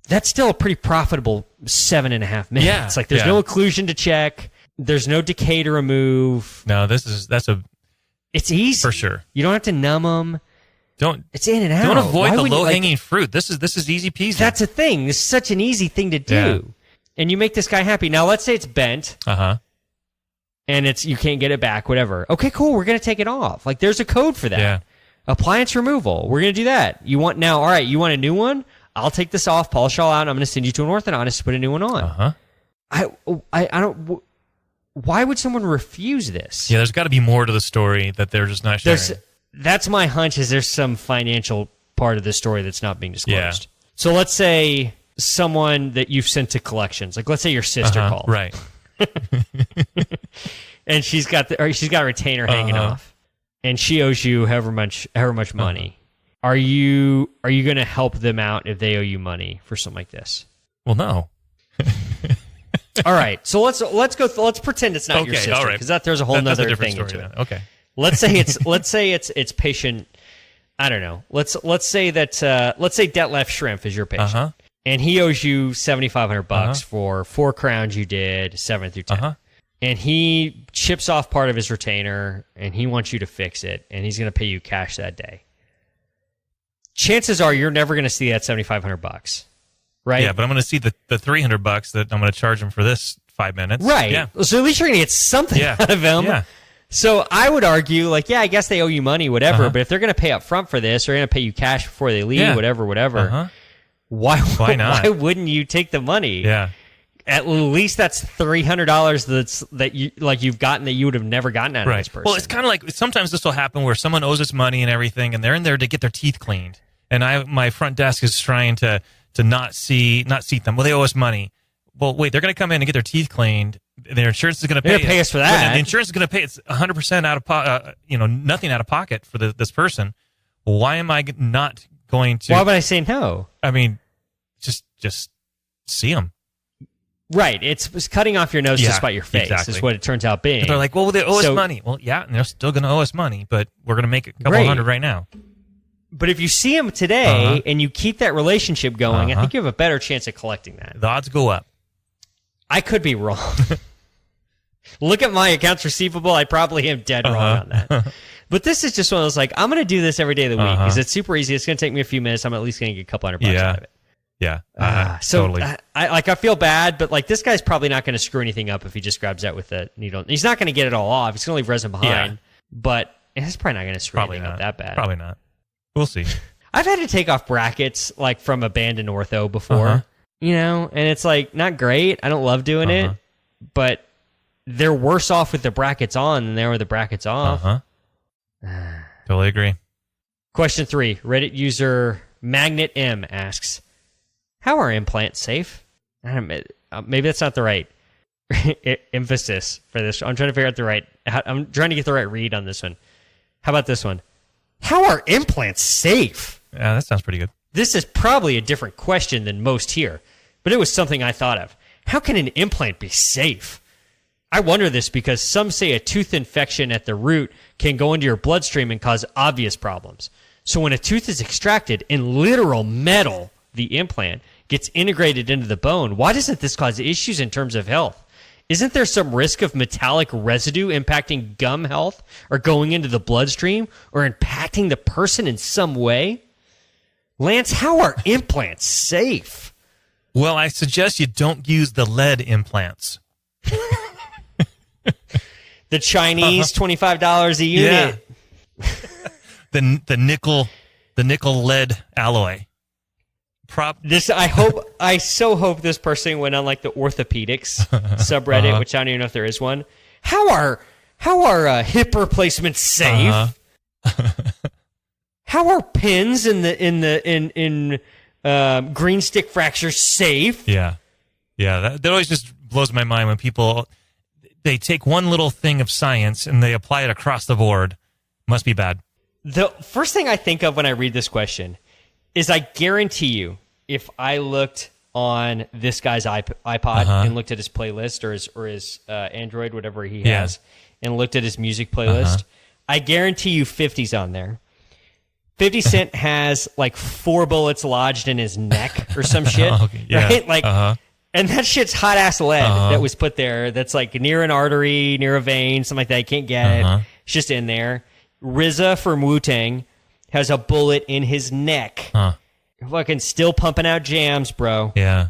That's still a pretty profitable 7.5 minutes. Yeah, It's like there's no occlusion to check. There's no decay to remove. No, It's easy for sure. You don't have to numb them. It's in and out. Don't avoid the low-hanging fruit. This is easy peasy. That's the thing. This is such an easy thing to do. Yeah. And you make this guy happy. Now, let's say it's bent. And you can't get it back, whatever. Okay, cool. We're going to take it off. Like, there's a code for that. Yeah. Appliance removal. We're going to do that. You want a new one? I'll take this off, polish all out, and I'm going to send you to an orthodontist to put a new one on. I don't... Why would someone refuse this? Yeah, there's got to be more to the story that they're just not sharing. That's my hunch, is there's some financial part of the story that's not being disclosed. Yeah. So let's say someone that you've sent to collections, like let's say your sister called. Right. And she's got a retainer hanging off, and she owes you however much money. Are you going to help them out if they owe you money for something like this? Well, no. All right, so let's pretend it's not your sister, because there's a whole nother thing into it. Okay. Let's say it's patient. I don't know. Let's say Detlef Shrimp is your patient, and he owes you $7,500 for 4 crowns you did 7 through 10, and he chips off part of his retainer, and he wants you to fix it, and he's going to pay you cash that day. Chances are you're never going to see that $7,500, right? Yeah, but I'm going to see the $300 that I'm going to charge him for this 5 minutes. Right. Yeah. So at least you're going to get something out of him. Yeah. So I would argue, I guess they owe you money, whatever, but if they're going to pay up front for this, they're going to pay you cash before they leave, whatever, why not? Why wouldn't you take the money? Yeah. At least that's $300 that you've gotten that you would have never gotten out of this person. Well, it's kind of like sometimes this will happen where someone owes us money and everything, and they're in there to get their teeth cleaned, and my front desk is trying to not seat them. Well, they owe us money. Well, wait, they're going to come in and get their teeth cleaned. Their insurance is going to pay us for that. And the insurance is going to pay. It's 100% out of nothing out of pocket for this person. Well, why am I not going to? Why would I say no? I mean, just see them. Right. It's cutting off your nose to spite your face. Exactly. Is what it turns out being. And they're like, well, they owe us money. Well, yeah, and they're still going to owe us money, but we're going to make a couple hundred right now. But if you see them today and you keep that relationship going, I think you have a better chance of collecting that. The odds go up. I could be wrong. Look at my accounts receivable. I probably am dead wrong on that. But this is just one of those, I'm going to do this every day of the week because it's super easy. It's going to take me a few minutes. I'm at least going to get a couple $100 out of it. Yeah. Totally. So I feel bad, but this guy's probably not going to screw anything up if he just grabs that with a needle. He's not going to get it all off. He's going to leave resin behind. But it's probably not going to screw anything up that bad. Probably not. We'll see. I've had to take off brackets from abandoned ortho before, and it's not great. I don't love doing it, but they're worse off with the brackets on than they are with the brackets off. Don't Totally agree. Question 3. Reddit user Magnet M asks, how are implants safe? Maybe that's not the right emphasis for this. I'm trying to figure out I'm trying to get the right read on this one. How about this one? How are implants safe? Yeah, that sounds pretty good. This is probably a different question than most here, but it was something I thought of. How can an implant be safe? I wonder this because some say a tooth infection at the root can go into your bloodstream and cause obvious problems. So when a tooth is extracted in literal metal, the implant gets integrated into the bone, why doesn't this cause issues in terms of health? Isn't there some risk of metallic residue impacting gum health or going into the bloodstream or impacting the person in some way? Lance, how are implants safe? Well, I suggest you don't use the lead implants. The Chinese $25 a unit. Yeah. the nickel lead alloy. I so hope this person went on like the orthopedics subreddit, which I don't even know if there is one. How are hip replacements safe? How are pins in green stick fractures safe? Yeah. That always just blows my mind when people they take one little thing of science and they apply it across the board. Must be bad. The first thing I think of when I read this question is I guarantee you, if I looked on this guy's iPod and looked at his playlist or his Android, whatever he has, and looked at his music playlist, I guarantee you 50's on there. 50 Cent has like 4 bullets lodged in his neck or some shit, right? Like, and that shit's hot ass lead that was put there. That's like near an artery, near a vein, something like that. You can't get it. It's just in there. RZA from Wu-Tang has a bullet in his neck. Fucking still pumping out jams, bro. Yeah.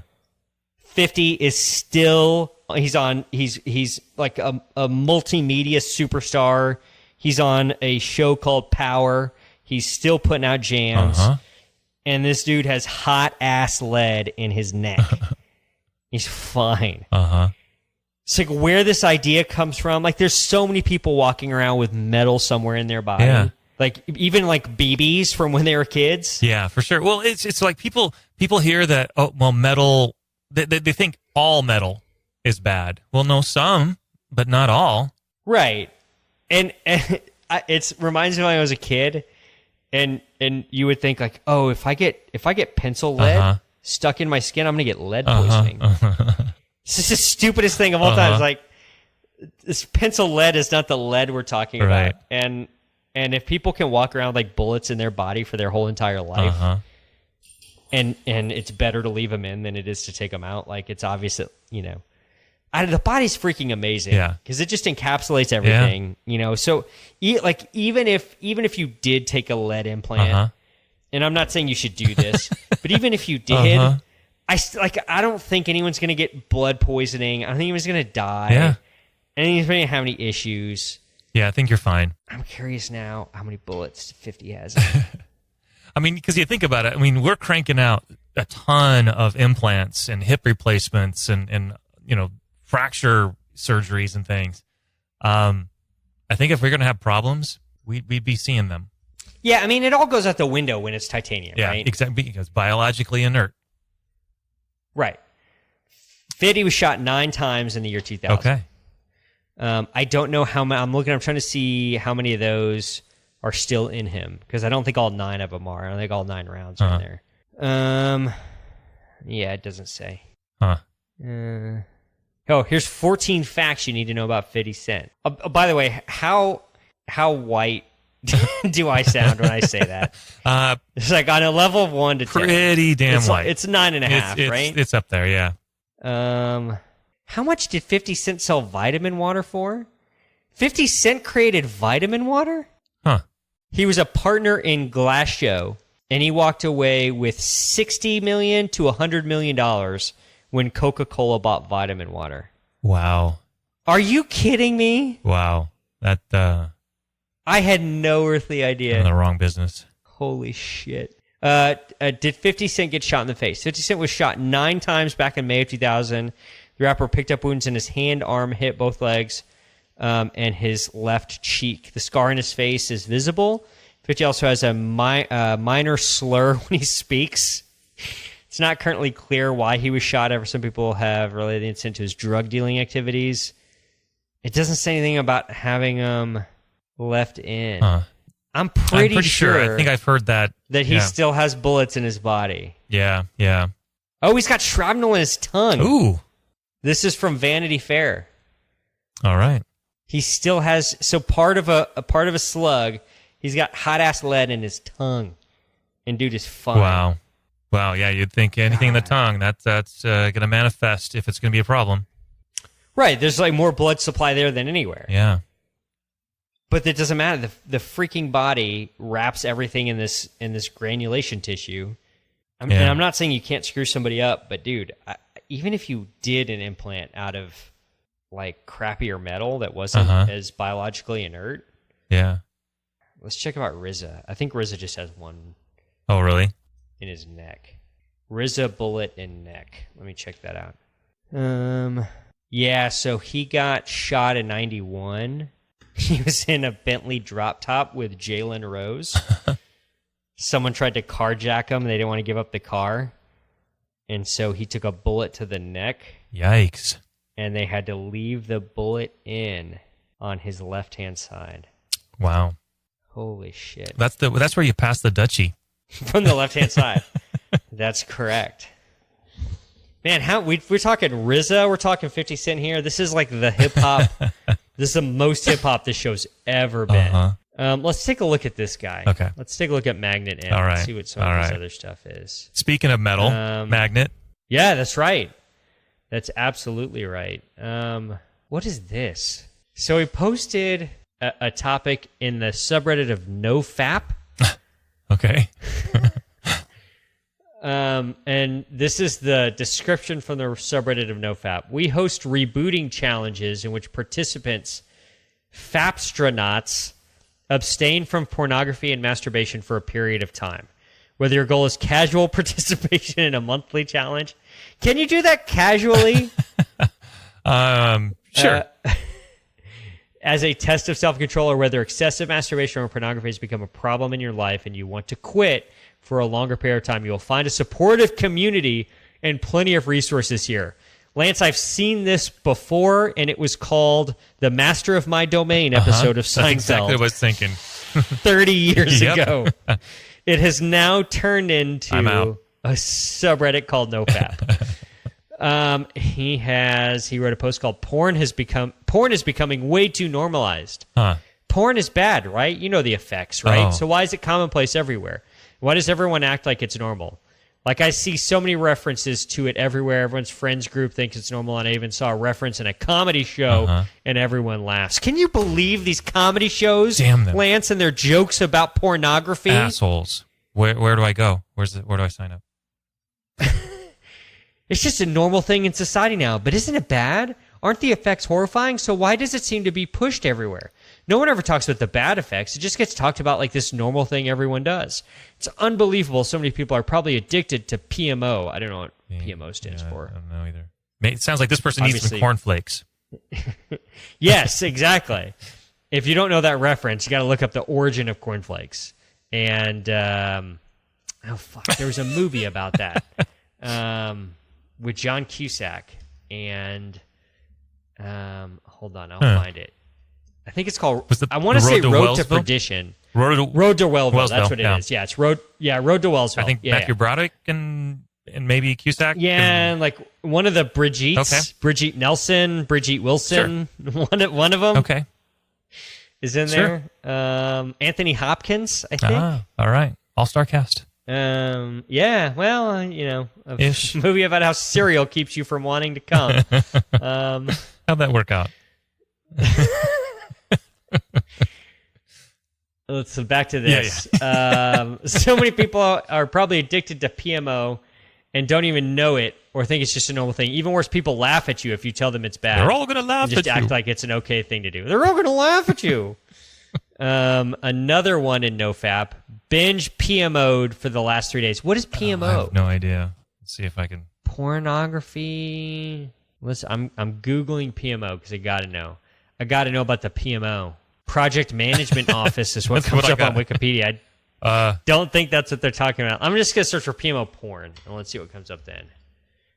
50 is still he's like a multimedia superstar. He's on a show called Power. He's still putting out jams. And this dude has hot ass lead in his neck. He's fine. It's like where this idea comes from. Like there's so many people walking around with metal somewhere in their body. Yeah. Like even like BBs from when they were kids. Yeah, for sure. Well, it's like people hear that metal. They think all metal is bad. Well, no, some, but not all. Right. And it reminds me when I was a kid, and you would think like, oh, if I get pencil lead stuck in my skin, I'm gonna get lead poisoning. This is the stupidest thing of all time. It's like this pencil lead is not the lead we're talking about. And if people can walk around with like bullets in their body for their whole entire life, and it's better to leave them in than it is to take them out. Like it's obvious that the body's freaking amazing. Yeah, because it just encapsulates everything. So like even if you did take a lead implant, and I'm not saying you should do this, but even if you did, I don't think anyone's gonna get blood poisoning. I don't think anyone's gonna die. Yeah, I don't think anyone's gonna have any issues. Yeah, I think you're fine. I'm curious now how many bullets 50 has. I mean, because you think about it, I mean, we're cranking out a ton of implants and hip replacements and fracture surgeries and things. I think if we're going to have problems, we'd be seeing them. Yeah, I mean, it all goes out the window when it's titanium, right? Yeah, exactly, because biologically inert. Right. 50 was shot 9 times in the year 2000. Okay. I don't know how many. I'm trying to see how many of those are still in him because I don't think all 9 of them are. I don't think all 9 rounds are in there. Yeah, it doesn't say. Here's 14 facts you need to know about 50 Cent. By the way, how white do I sound when I say that? It's like on a level of 1 to 10. Pretty damn white. It's 9.5, right? It's up there, yeah. How much did 50 Cent sell vitamin water for? 50 Cent created vitamin water? He was a partner in Glass Show, and he walked away with $60 million to $100 million when Coca-Cola bought vitamin water. Wow. Are you kidding me? Wow. That, I had no earthly idea. In the wrong business. Holy shit. Did 50 Cent get shot in the face? 50 Cent was shot 9 times back in May of 2000. The rapper picked up wounds in his hand, arm, hip, both legs, and his left cheek. The scar in his face is visible. 50 also has a minor slur when he speaks. It's not currently clear why he was shot. Ever some people have related the incident to his drug dealing activities. It doesn't say anything about having him left in. I'm pretty sure. I think I've heard that. That he still has bullets in his body. Yeah, yeah. Oh, he's got shrapnel in his tongue. Ooh. This is from Vanity Fair. All right. He still has, so part of a slug, he's got hot-ass lead in his tongue. And dude is fine. Wow, yeah, you'd think anything in the tongue, that's going to manifest if it's going to be a problem. Right, there's like more blood supply there than anywhere. Yeah. But it doesn't matter. The freaking body wraps everything in this granulation tissue. And I'm not saying you can't screw somebody up, but dude, even if you did an implant out of like crappier metal that wasn't as biologically inert. Yeah. Let's check about RZA. I think RZA just has one. Oh, really? In his neck. RZA bullet in neck. Let me check that out. Yeah, so he got shot in 91. He was in a Bentley drop top with Jalen Rose. Someone tried to carjack him. They didn't want to give up the car. And so he took a bullet to the neck. Yikes. And they had to leave the bullet in on his left-hand side. Wow. Holy shit. That's where you pass the Dutchie. From the left-hand side. That's correct. Man, we're talking RZA, we're talking 50 Cent here. This is like the hip-hop. This is the most hip-hop this show's ever been. Let's take a look at this guy. Okay. Let's take a look at Magnet M. All right. And see what some of his other stuff is. Speaking of metal, Magnet. Yeah, that's right. That's absolutely right. What is this? So he posted a topic in the subreddit of NoFap. Okay. And this is the description from the subreddit of NoFap. We host rebooting challenges in which participants, Fapstronauts, abstain from pornography and masturbation for a period of time. Whether your goal is casual participation in a monthly challenge. Can you do that casually? Sure. As a test of self-control, or whether excessive masturbation or pornography has become a problem in your life and you want to quit for a longer period of time, you will find a supportive community and plenty of resources here. Lance, I've seen this before, and it was called the Master of My Domain episode of Seinfeld. That's exactly what I was thinking. 30 years ago. It has now turned into a subreddit called NoFap. He wrote a post called Porn is becoming way too normalized. Porn is bad, right? You know the effects, right? So why is it commonplace everywhere? Why does everyone act like it's normal? Like, I see so many references to it everywhere. Everyone's friends group thinks it's normal, and I even saw a reference in a comedy show, and everyone laughs. Can you believe these comedy shows, Lance, and their jokes about pornography? Assholes. Where do I go? Where do I sign up? It's just a normal thing in society now, but isn't it bad? Aren't the effects horrifying? So why does it seem to be pushed everywhere? No one ever talks about the bad effects. It just gets talked about like this normal thing everyone does. It's unbelievable. So many people are probably addicted to PMO. I don't know what PMO stands for. I don't know either. It sounds like this person needs some cornflakes. Yes, exactly. If you don't know that reference, you got to look up the origin of cornflakes. And, there was a movie about that with John Cusack. And, hold on, I'll find it. I think it's called, I want to say Road to Perdition. Road to Wellville. That's what it is. Yeah, it's Road to Wellsville. I think Matthew Broderick and maybe Cusack. Yeah, and like one of the Brigittes. Okay. Brigitte Nelson, Brigitte Wilson. Sure. One of them. Okay. Is in there. Anthony Hopkins, I think. All right. All-star cast. Yeah, well, a movie about how cereal keeps you from wanting to come. How'd that work out? Let's back to this. Yeah. So many people are probably addicted to PMO and don't even know it or think it's just a normal thing. Even worse, people laugh at you if you tell them it's bad. They're all going to laugh at you. Just act like it's an okay thing to do. They're all going to laugh at you. Another one in NoFap, binge PMO'd for the last 3 days. What is PMO? I have no idea. Let's see if I can. Pornography. Listen, I'm Googling PMO because I got to know. I got to know about the PMO. project management office is what comes up on Wikipedia. I don't think that's what they're talking about. I'm just going to search for PMO porn, and let's see what comes up then.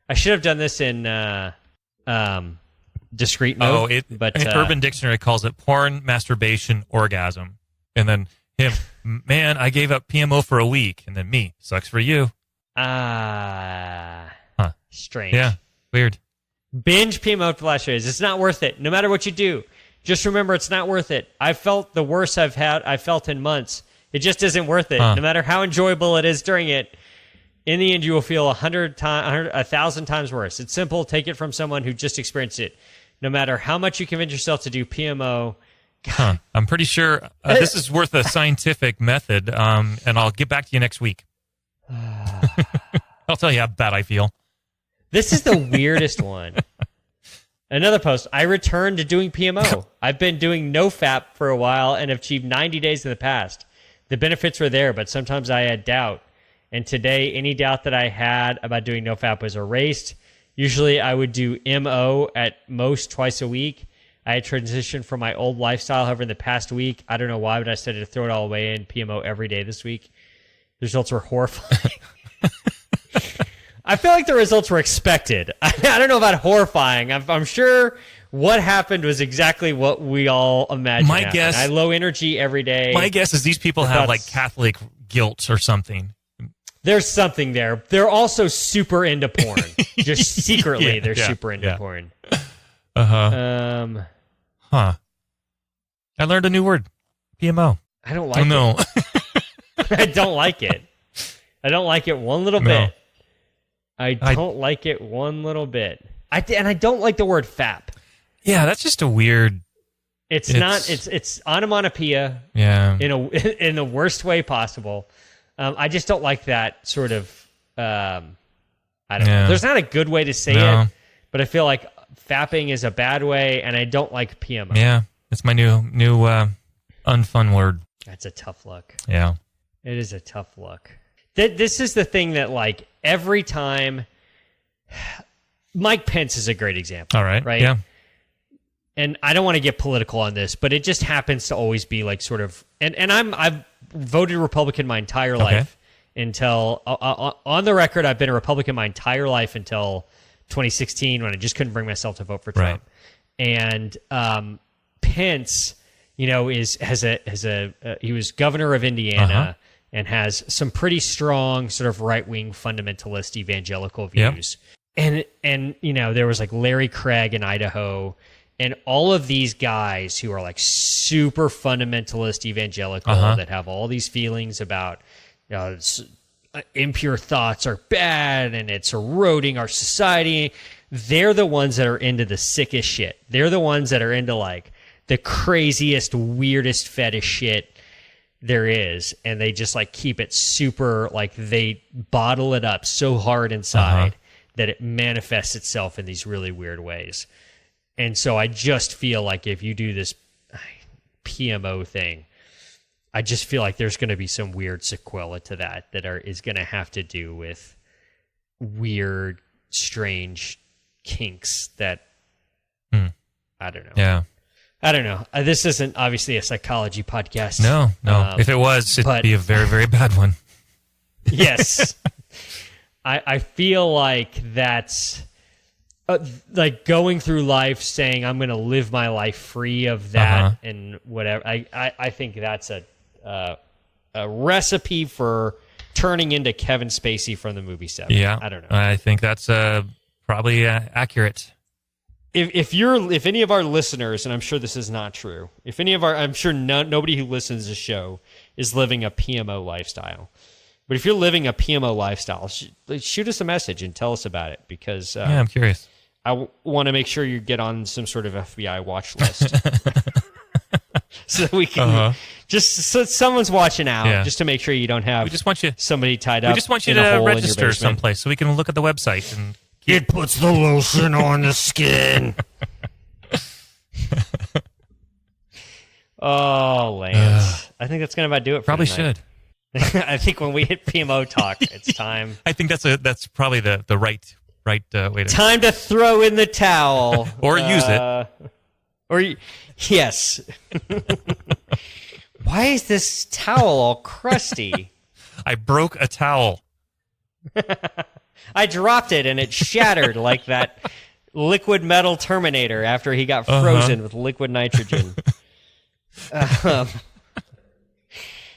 I should have done this in discrete mode. But Urban Dictionary calls it porn, masturbation, orgasm. And then him, man, I gave up PMO for a week. And then me, sucks for you. Strange. Yeah, weird. Binge PMO for the last 2 days. It's not worth it. No matter what you do, just remember it's not worth it. I felt the worst I felt in months. It just isn't worth it. No matter how enjoyable it is during it, in the end, you will feel 1,000 times worse. It's simple. Take it from someone who just experienced it. No matter how much you convince yourself to do PMO. I'm pretty sure this is worth a scientific method, and I'll get back to you next week. I'll tell you how bad I feel. This is the weirdest one. Another post. I returned to doing PMO. I've been doing NoFap for a while and have achieved 90 days in the past. The benefits were there, but sometimes I had doubt. And today, any doubt that I had about doing NoFap was erased. Usually, I would do MO at most twice a week. I had transitioned from my old lifestyle. However, in the past week, I don't know why, but I decided to throw it all away in PMO every day this week. The results were horrifying. I feel like the results were expected. I don't know about horrifying. I'm sure what happened was exactly what we all imagined. My guess, I had low energy every day. My guess is these people have like Catholic guilt or something. There's something there. They're also super into porn. Just secretly, they're super into porn. I learned a new word. PMO. I don't like it. I don't like it. I don't like it one little bit. I don't like it one little bit. And I don't like the word FAP. Yeah, that's just a weird. It's onomatopoeia. Yeah. In the worst way possible. I just don't like that sort of. I don't know. There's not a good way to say it, but I feel like fapping is a bad way, and I don't like PMO. Yeah, it's my new unfun word. That's a tough look. Yeah, it is a tough look. This is the thing that, like, every time. Mike Pence is a great example. All right. Right. Yeah. And I don't want to get political on this, but it just happens to always be like sort of. And I've voted Republican my entire life until on the record I've been a Republican my entire life until 2016 when I just couldn't bring myself to vote for Trump. Right. And Pence, he was governor of Indiana and has some pretty strong sort of right-wing fundamentalist evangelical views. Yep. And there was like Larry Craig in Idaho. And all of these guys who are like super fundamentalist evangelical that have all these feelings about impure thoughts are bad and it's eroding our society, they're the ones that are into the sickest shit. They're the ones that are into like the craziest, weirdest fetish shit there is. And they just like keep it super, like they bottle it up so hard inside that it manifests itself in these really weird ways. And so I just feel like if you do this PMO thing, I just feel like there's going to be some weird sequela to that is going to have to do with weird, strange kinks that I don't know. Yeah. I don't know. This isn't obviously a psychology podcast. No. If it was, it'd be a very, very bad one. Yes. I feel like that's... like going through life saying I'm going to live my life free of that and whatever. I think that's a recipe for turning into Kevin Spacey from the movie Seven. Yeah, I don't know. I think that's probably accurate. If any of our listeners, and I'm sure this is not true, I'm sure nobody who listens to the show is living a PMO lifestyle. But if you're living a PMO lifestyle, shoot us a message and tell us about it because I'm curious. I want to make sure you get on some sort of FBI watch list. So we can so someone's watching out just to make sure you don't have somebody tied up. We just want you to register someplace so we can look at the website and it puts the lotion on the skin. Oh, Lance. I think that's going to about do it for probably tonight. Should. I think when we hit PMO talk, it's time. I think that's probably the right way to... Time to throw in the towel. Or use it. Yes. Why is this towel all crusty? I broke a towel. I dropped it and it shattered like that liquid metal Terminator after he got frozen with liquid nitrogen.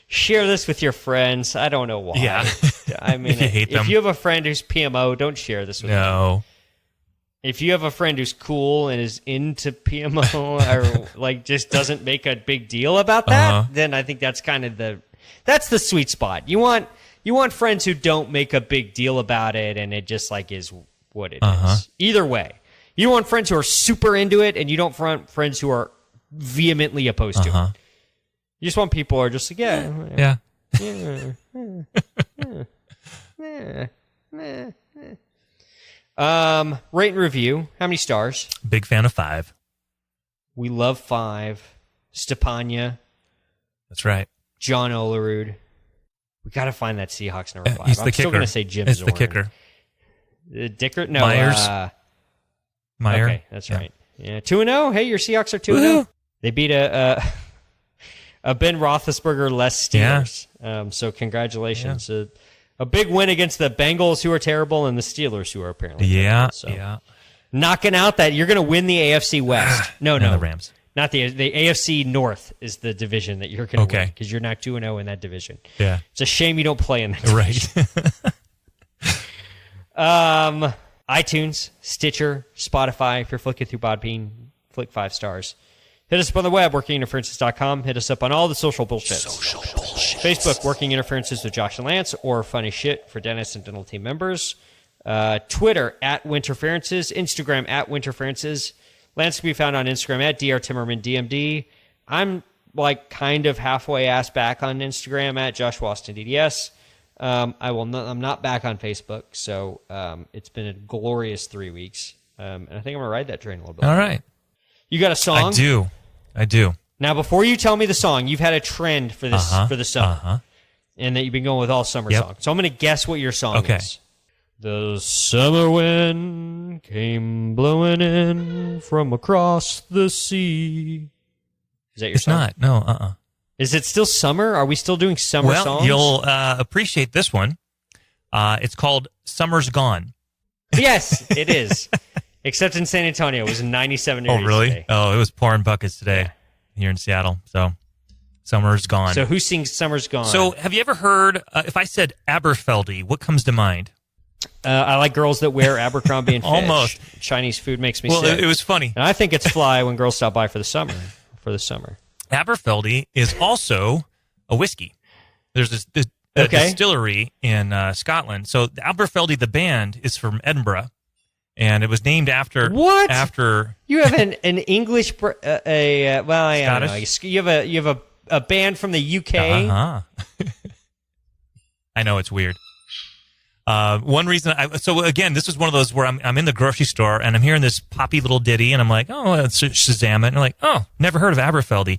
Share this with your friends. I don't know why. Yeah. I mean, if you hate them. If you have a friend who's PMO, don't share this with them. No. If you have a friend who's cool and is into PMO or like just doesn't make a big deal about that, then I think that's kind of that's the sweet spot. You want friends who don't make a big deal about it and it just like is what it is. Either way. You want friends who are super into it and you don't want friends who are vehemently opposed to it. You just want people who are just like, yeah. Rate and review. How many stars? Big fan of 5. We love 5. Stepanya. That's right. John Olerud. We got to find that Seahawks number 5. He's the I'm kicker. still going to say Jim It's Zorn. the kicker. Dicker? No. Meyer. Okay, that's right. Yeah, 2-0. Hey, your Seahawks are 2-0. They beat a Ben Roethlisberger-less Steelers. So congratulations. Yeah. A big win against the Bengals, who are terrible, and the Steelers, who are apparently terrible. So knocking out that you're going to win the AFC West. No, the Rams. Not the AFC North is the division that you're going to win because you're not 2-0 in that division. Yeah, it's a shame you don't play in that division. Right. iTunes, Stitcher, Spotify. If you're flicking through Podbean, flick 5 stars. Hit us up on the web, workinginterferences.com. Hit us up on all the social bullshits. Facebook, Working Interferences with Josh and Lance, or Funny Shit for Dennis and dental team members. Twitter, @Winterferences. Instagram, @Winterferences. Lance can be found on Instagram, @DrTimmermanDMD. I'm like kind of halfway ass back on Instagram, @JoshWastonDDS. I'm not back on Facebook, so it's been a glorious 3 weeks. And I think I'm going to ride that train a little bit. All right. You got a song? I do. Now, before you tell me the song, you've had a trend for this for the summer, and that you've been going with all summer songs. So I'm going to guess what your song is. The summer wind came blowing in from across the sea. Is that your song? It's not. No. Is it still summer? Are we still doing summer songs? You'll appreciate this one. It's called "Summer's Gone." Yes, it is. Except in San Antonio, it was 97 degrees. Oh, really? Today. Oh, it was pouring buckets today here in Seattle. So, summer's gone. So, who sings "Summer's Gone"? So, have you ever heard? If I said Aberfeldy, what comes to mind? I like girls that wear Abercrombie and Fitch. Almost. Chinese food makes me sick. Well, it was funny. And I think it's fly when girls stop by for the summer. Aberfeldy is also a whiskey. There's a distillery in Scotland. So, the Aberfeldy, the band, is from Edinburgh. And it was named after what? After you have an English I don't know. You have a band from the UK. I know it's weird. One reason so again, this is one of those where I'm in the grocery store and I'm hearing this poppy little ditty and I'm like, oh, let's Shazam it. And I'm like, oh, never heard of Aberfeldy.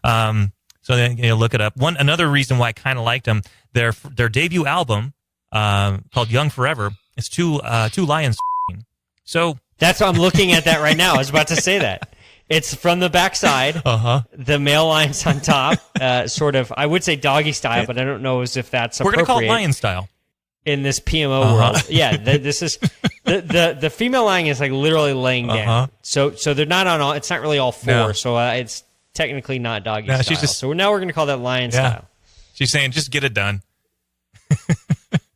So then look it up. Another reason why I kind of liked them, their debut album called Young Forever. It's two lions. So that's what I'm looking at that right now. I was about to say that. It's from the backside. The male lion's on top, sort of. I would say doggy style, but I don't know as if that's appropriate. We're going to call it lion style in this PMO world. Yeah, this is the female lion is like literally laying down. So they're not on all. It's not really all four. No. So it's technically not doggy style. So now we're going to call that lion style. She's saying, just get it done.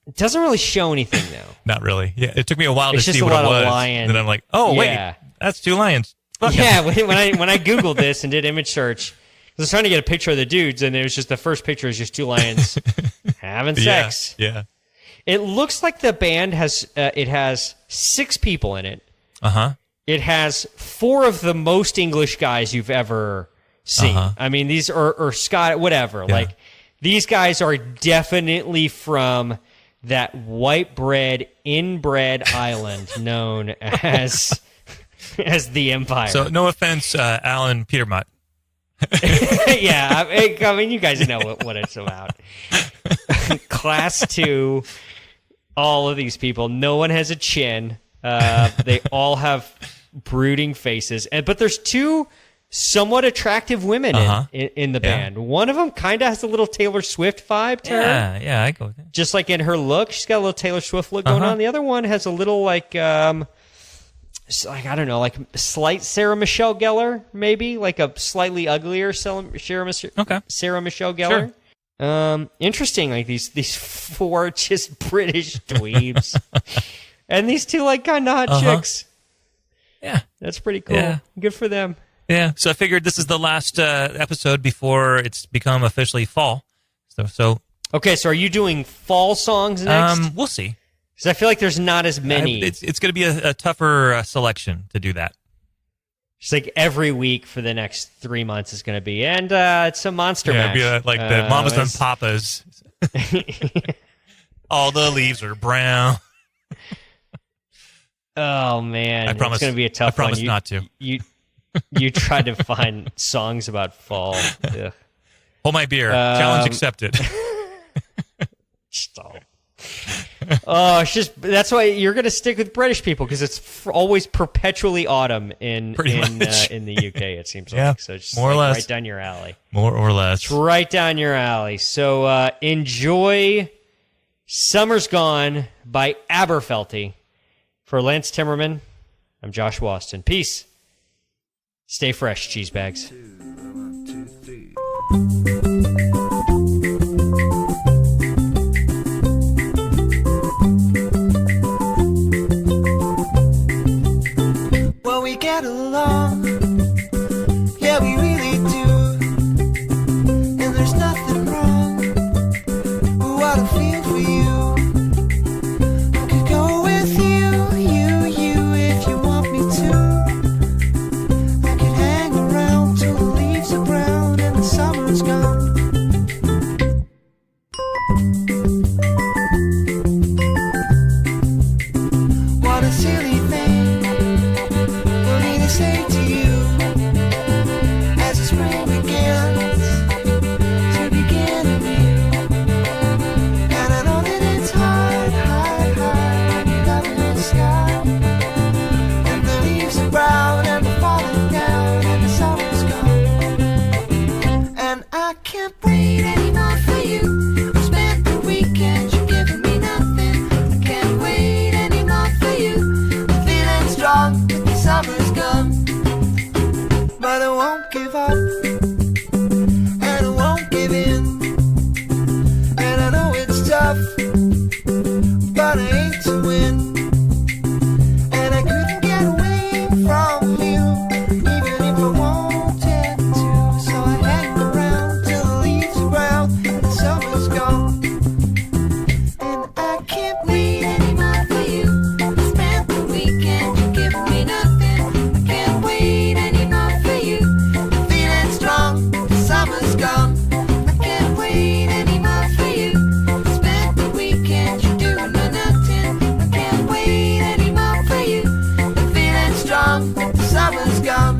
It doesn't really show anything, though. Not really. Yeah, it took me a while to see what it was. Lion. And then I'm like, oh, wait, that's 2 lions. Fuck yeah, when I Googled this and did image search, I was trying to get a picture of the dudes, and it was just the first picture is just 2 lions having sex. Yeah. It looks like the band has 6 people in it. It has 4 of the most English guys you've ever seen. I mean, these are Scott, whatever. Yeah. Like, these guys are definitely from that white bread, inbred island known as the Empire. So, no offense, Alan Petermott. Yeah, I mean, you guys know what it's about. Class 2, all of these people. No one has a chin. They all have brooding faces. But there's 2 somewhat attractive women in the band. One of them kind of has a little Taylor Swift vibe to her. Yeah, I go with it. Just like in her look, she's got a little Taylor Swift look going on. The other one has a little like I don't know, like slight Sarah Michelle Gellar, maybe like a slightly uglier Sarah Michelle Gellar. Sure. Interesting, like these four just British dweebs, and these two like kind of hot chicks. Yeah, that's pretty cool. Yeah. Good for them. Yeah, so I figured this is the last episode before it's become officially fall. So okay, so are you doing fall songs next? We'll see. Because I feel like there's not as many. It's going to be a tougher selection to do that. It's like every week for the next 3 months is going to be, and it's a monster mash. Yeah, like the Mamas and Papas. All the leaves are brown. Oh man, I promise, it's going to be a tough one. I promise not to. You tried to find songs about fall. Ugh. Hold my beer. Challenge accepted. Stop. Oh, it's just that's why you're going to stick with British people because it's always perpetually autumn in the UK. It seems like so. It's more or less right down your alley. More or less, it's right down your alley. So enjoy "Summer's Gone" by Aberfelty. For Lance Timmerman, I'm Josh Waston. Peace. Stay fresh, cheese bags. Well, we get along, yeah, we really do, and there's nothing wrong with what I feel for you. I could go with you, if you want me to. I could hang around till the leaves are brown and the summer's gone. What a silly thing for me to say to you as the spring begins to begin anew. And I know that it's hard when you're up in the sky, and the leaves are brown and they're falling down and the summer's gone. And I can't wait anymore for you. I've spent the weekend, you've given me nothing. I can't wait anymore for you. I'm feeling strong, but the summer's gone. But I won't give up, and I won't give in. And I know it's tough, but I ain't to win. And I couldn't get away from you, even if I wanted to. So I hang around till the leaves are brown and the summer's gone. And I can't wait anymore for you. I spent the weekend, you've given me nothing. I can't wait anymore for you. I'm feeling strong, the summer's gone. I can't wait anymore for you. I spent the weekend, you're doing my nothing. I can't wait anymore for you. I'm feeling strong, the summer's gone.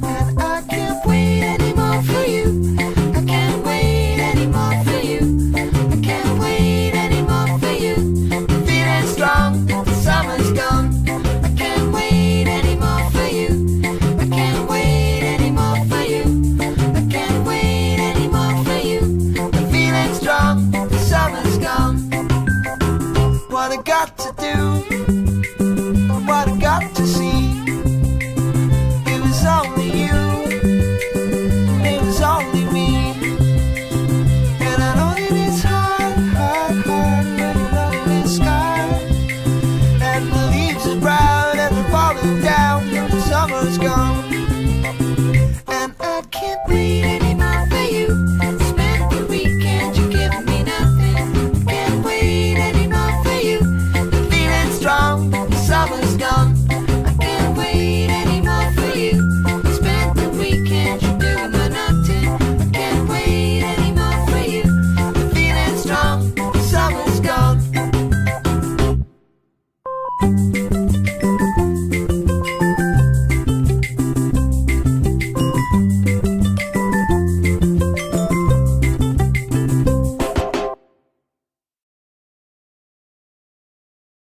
And I can't wait anymore for you. I can't wait anymore for you. I can't wait anymore for you. I'm feeling strong, the summer's gone. I can't wait anymore for you. I can't wait anymore for you. I can't wait anymore for you. I'm feeling strong, the summer's gone. What I got to do, what I got to see. It was only you, it was only me. And I know that it's hard when you're up in the sky, and the leaves are brown and they're falling down, and the summer's gone.